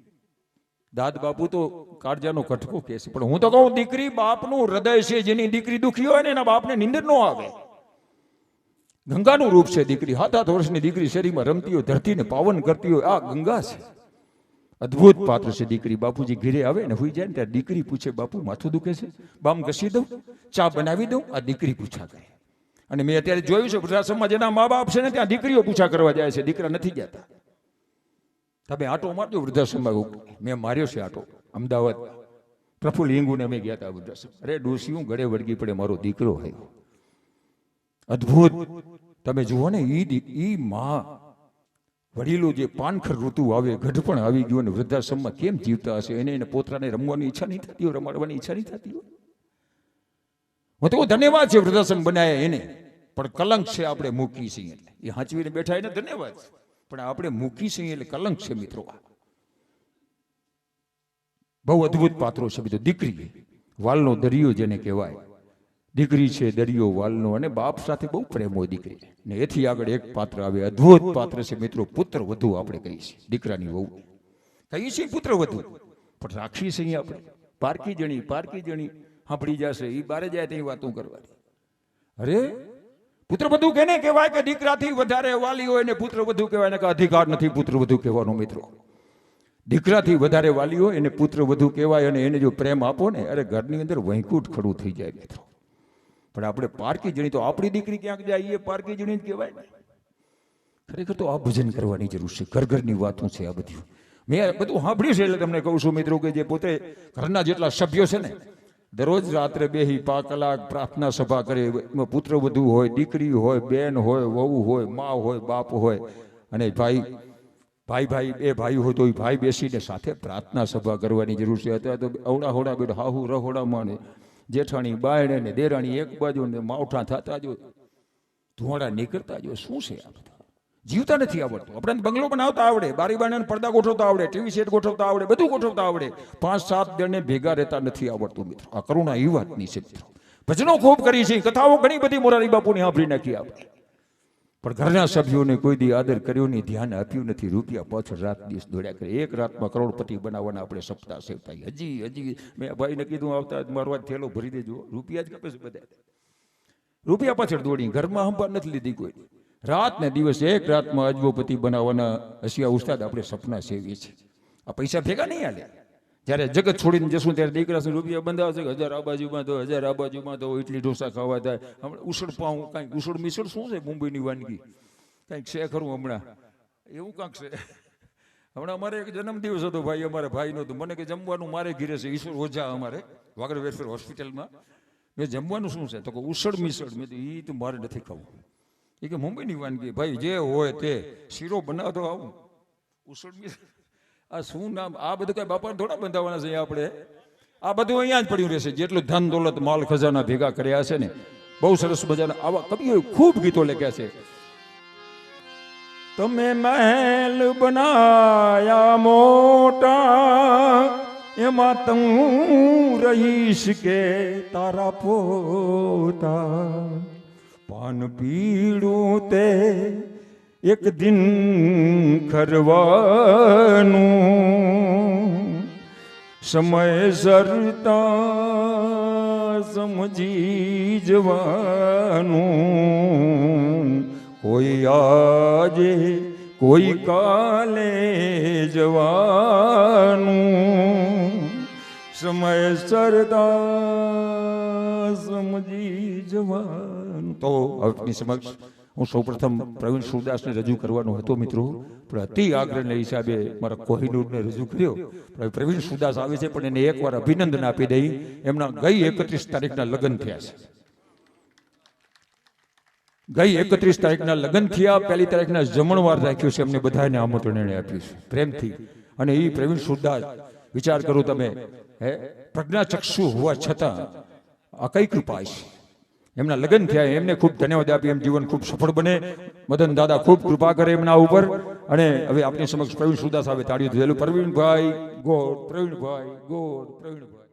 દાદ બાપુ તો કાળજાનો કટકો કહે છે, પણ હું તો કહું દીકરી બાપનું હૃદય છે. જેની દીકરી દુખી હોય ને એના બાપને નીંદર ન આવે. ગંગાનું રૂપ છે દીકરી. 7-8 વર્ષની દીકરી શરીરમાં રમતી હોય, ધરતીને પાવન કરતી હોય, આ ગંગા છે. અદ્ભુત પાત્ર છે દીકરી. બાપુજી ઘરે આવે ને હોઈ જાય ને ત્યારે દીકરી પૂછે, બાપુ માથું દુખે છે, બામ ઘસી દઉં, ચા બનાવી દઉં? આ દીકરી પૂછા કરે. અને મેં અત્યારે જોયું છે વૃદ્ધાશ્રમમાં જેના મા બાપ છે ને ત્યાં દીકરીઓ પૂછા કરવા જાય છે, દીકરા નથી જતા. તમે આટો મારજો વૃદ્ધાશ્રમમાં. મેં માર્યો છે આટો અમદાવાદ, પ્રફુલ્લ હિંગુને અમે ગયા હતા વૃદ્ધાશ્રમ. અરે ડોસીયું ગળે વળગી પડે, મારો દીકરો હોય. અદ્ભુત. તમે જુઓ ને ઈ માં વડીલો જે પાનખર ઋતુ આવે, ગઢપણ આવી ગયું ને વૃદ્ધાશ્રમમાં કેમ જીવતા હશે? એને પોતાને રમવાની ઈચ્છા નહીં થતી હોય, રમાડવાની ઈચ્છા નહીં થતી હોય. હું તો ધન્યવાદ છે વૃદ્ધાશ્રમ બનાવ્યા એને, પણ કલંક છે આપણે મૂકી છીએ. એ હાંચવીને બેઠા એને ધન્યવાદ, પણ આપણે મૂકી છીએ એટલે કલંક છે મિત્રો. બહુ અદ્ભુત પાત્રો છે મિત્રો. દીકરી વાલનો દરિયો જેને કહેવાય. દીકરી છે દરિયો વાલનો, અને બાપ સાથે બહુ પ્રેમ હોય દીકરી. ને એથી આગળ એક પાત્ર આવે, અદ્ભુત પાત્ર છે મિત્રો, પુત્ર વધુ આપણે કહીએ છીએ. દીકરાની વહુ કહીએ છીએ પુત્ર વધુ, પણ રાખીએ છીએ આપણે પારકી જણી. પારકી જણી સાંભળી જશે, એ બારે જાય તેની વાતો કરવાની. અરે પુત્ર વધુ કેને કહેવાય કે દીકરાથી વધારે વાલી હોય ને પુત્ર વધુ કહેવાય ને? કે અધિકાર નથી પુત્ર વધુ કહેવાનો મિત્રો. દીકરાથી વધારે વાલી હોય એને પુત્ર વધુ કહેવાય. અને એને જો પ્રેમ આપો ને, અરે ઘરની અંદર વૈકુંઠ ખડું થઈ જાય મિત્રો. પણ આપણે પારકી જણી તો આપણી દીકરી ક્યાંક જાય એ પારકી જણી જ કહેવાય ને. ખરેખર તો આ ભજન કરવાની જરૂર છે. ઘર ઘરની વાતો છે આ બધી. મેં બધું સાંભળ્યું છે એટલે તમને કહું છું મિત્રો કે જે પોતે ઘરના જેટલા સભ્યો છે ને, દરરોજ રાત્રે 2-5 કલાક પ્રાર્થના સભા કરે. પુત્ર વધુ હોય, દીકરી હોય, બેન હોય, વહુ હોય, મા હોય, બાપ હોય, અને ભાઈ બે ભાઈ હોય તો ભાઈ બેસીને સાથે પ્રાર્થના સભા કરવાની જરૂર છે. અત્યારે તો અવડા હોડા બેઠા હાહુ રહોડામાં ને જેઠાણી બાયણે ને દેરાણી એક બાજુ ને માવઠા થતા જો, ધુવાડા નીકળતા જો. શું છે આ બધા? જીવતા નથી આવડતું. આપણે બંગલો બનાવતા આવડે, બારી બારણાના પડદા ગોઠવતા આવડે, ટીવી સેટ ગોઠવતા આવડે, બધું ગોઠવતા આવડે, 5-7 જણને ભેગા રહેતા નથી આવડતું મિત્રો. આ કરુણા એ વાતની છે મિત્રો. ભજનો ખૂબ કરી છે, કથાઓ ઘણી બધી મોરારી બાપુની સાંભળી નાખી આપણે, પણ ઘરના સભ્યોને કોઈ દી આદર કર્યો નહીં, ધ્યાન આપ્યું નથી. રૂપિયા પાછળ રાત દિવસ દોડ્યા કરે. 1 રાતમાં કરોડપતિ બનાવવાના આપણે સપ્તાહ સેવતા. હજી મેં ભાઈને કીધું આવતા મારો આજ થેલો ભરી દેજો, રૂપિયા જ કપે છે બધા. રૂપિયા પાછળ દોડી ઘરમાં સંભાળ નથી લીધી કોઈ. રાત ને દિવસ 1 રાતમાં અજબોપતિ બનાવવાના હસિયા ઉસ્તાદ આપણે સપના સેવીએ છીએ. આ પૈસા ભેગા નહીં હાલે. જ્યારે જગત છોડીને જશું ત્યારે દીકરા રૂપિયા બંધાવશે, 1000 આ બાજુમાં તો 1000 આ બાજુમાં તો ઇડલી ઢોસા ખાવા થાય. હમણાં ઉસળ પાઉં કાંઈક ઉસળ મિસળ શું છે મુંબઈની વાનગી કાંઈક છે ખરું હમણાં એવું કાંક છે. હમણાં અમારે એક જન્મદિવસ હતો ભાઈ, અમારા ભાઈનો તો મને કે જમવાનું મારે ઘીરે છે ઈશ્વર ઓઝા અમારે વાગડ વેલફેર હોસ્પિટલમાં. મેં જમવાનું શું છે તો કે ઉસળ મિસળ. મેં તો એ તો મારે નથી ખાવું. એ કે મુંબઈની વાનગી ભાઈ જે હોય તે શીરો બનાવતો આવું ઉસળમી આ શું નામ આ બધું કઈ બાપાને થોડા બંધાવવાના છે આપણે આ બધું અહીંયા જ પડ્યું રહેશે જેટલું ધન દોલત માલ ખજાના ભેગા કર્યા છે ને બહુ સરસ મજાના આવા કવિઓએ ખૂબ ગીતો લખ્યા છે તમે મહેલ બનાયા મોટા એમાં તું રહીશ કે તારા પોતા પાન પીળું તે એક દિન ખરવાનું સમય સરતા સમજી જવાનું કોઈ આજે કોઈ કાલે જવાનું સમય સરતા સમજી જવાનું તો આપની સમક્ષ હું સૌપ્રથમ પ્રવીણ સુરદાસને રજૂ કરવાનો હતો મિત્રો પણ અતિ આગ્રહના હિસાબે મારા કોહિનૂરને રજૂ કર્યો પ્રવીણ સુરદાસ આવે છે પણ એને એકવાર અભિનંદન આપી દઈ એમના ગઈ 31 તારીખના લગ્ન થયા છે ગઈ 31 તારીખના લગ્ન થયા 1 તારીખના જમણવાર રાખ્યું છે એમને બધાને આમંત્રણ એને આપ્યું છે પ્રેમથી અને એ પ્રવીણ સુરદાસ વિચાર કરો તમે હે પ્રજ્ઞાચક્ષુ હોવા છતાં આ કઈ કૃપા છે એમના લગ્ન થયા એમને ખૂબ ધન્યવાદ આપી એમ જીવન ખૂબ સફળ બને મદન દાદા ખૂબ કૃપા કરે એમના ઉપર અને હવે આપની સમક્ષ પ્રવીણ સુરદાસ આવે તાળીઓ પ્રવીણભાઈ ગોળ પ્રવીણભાઈ ગોળ પ્રવીણભાઈ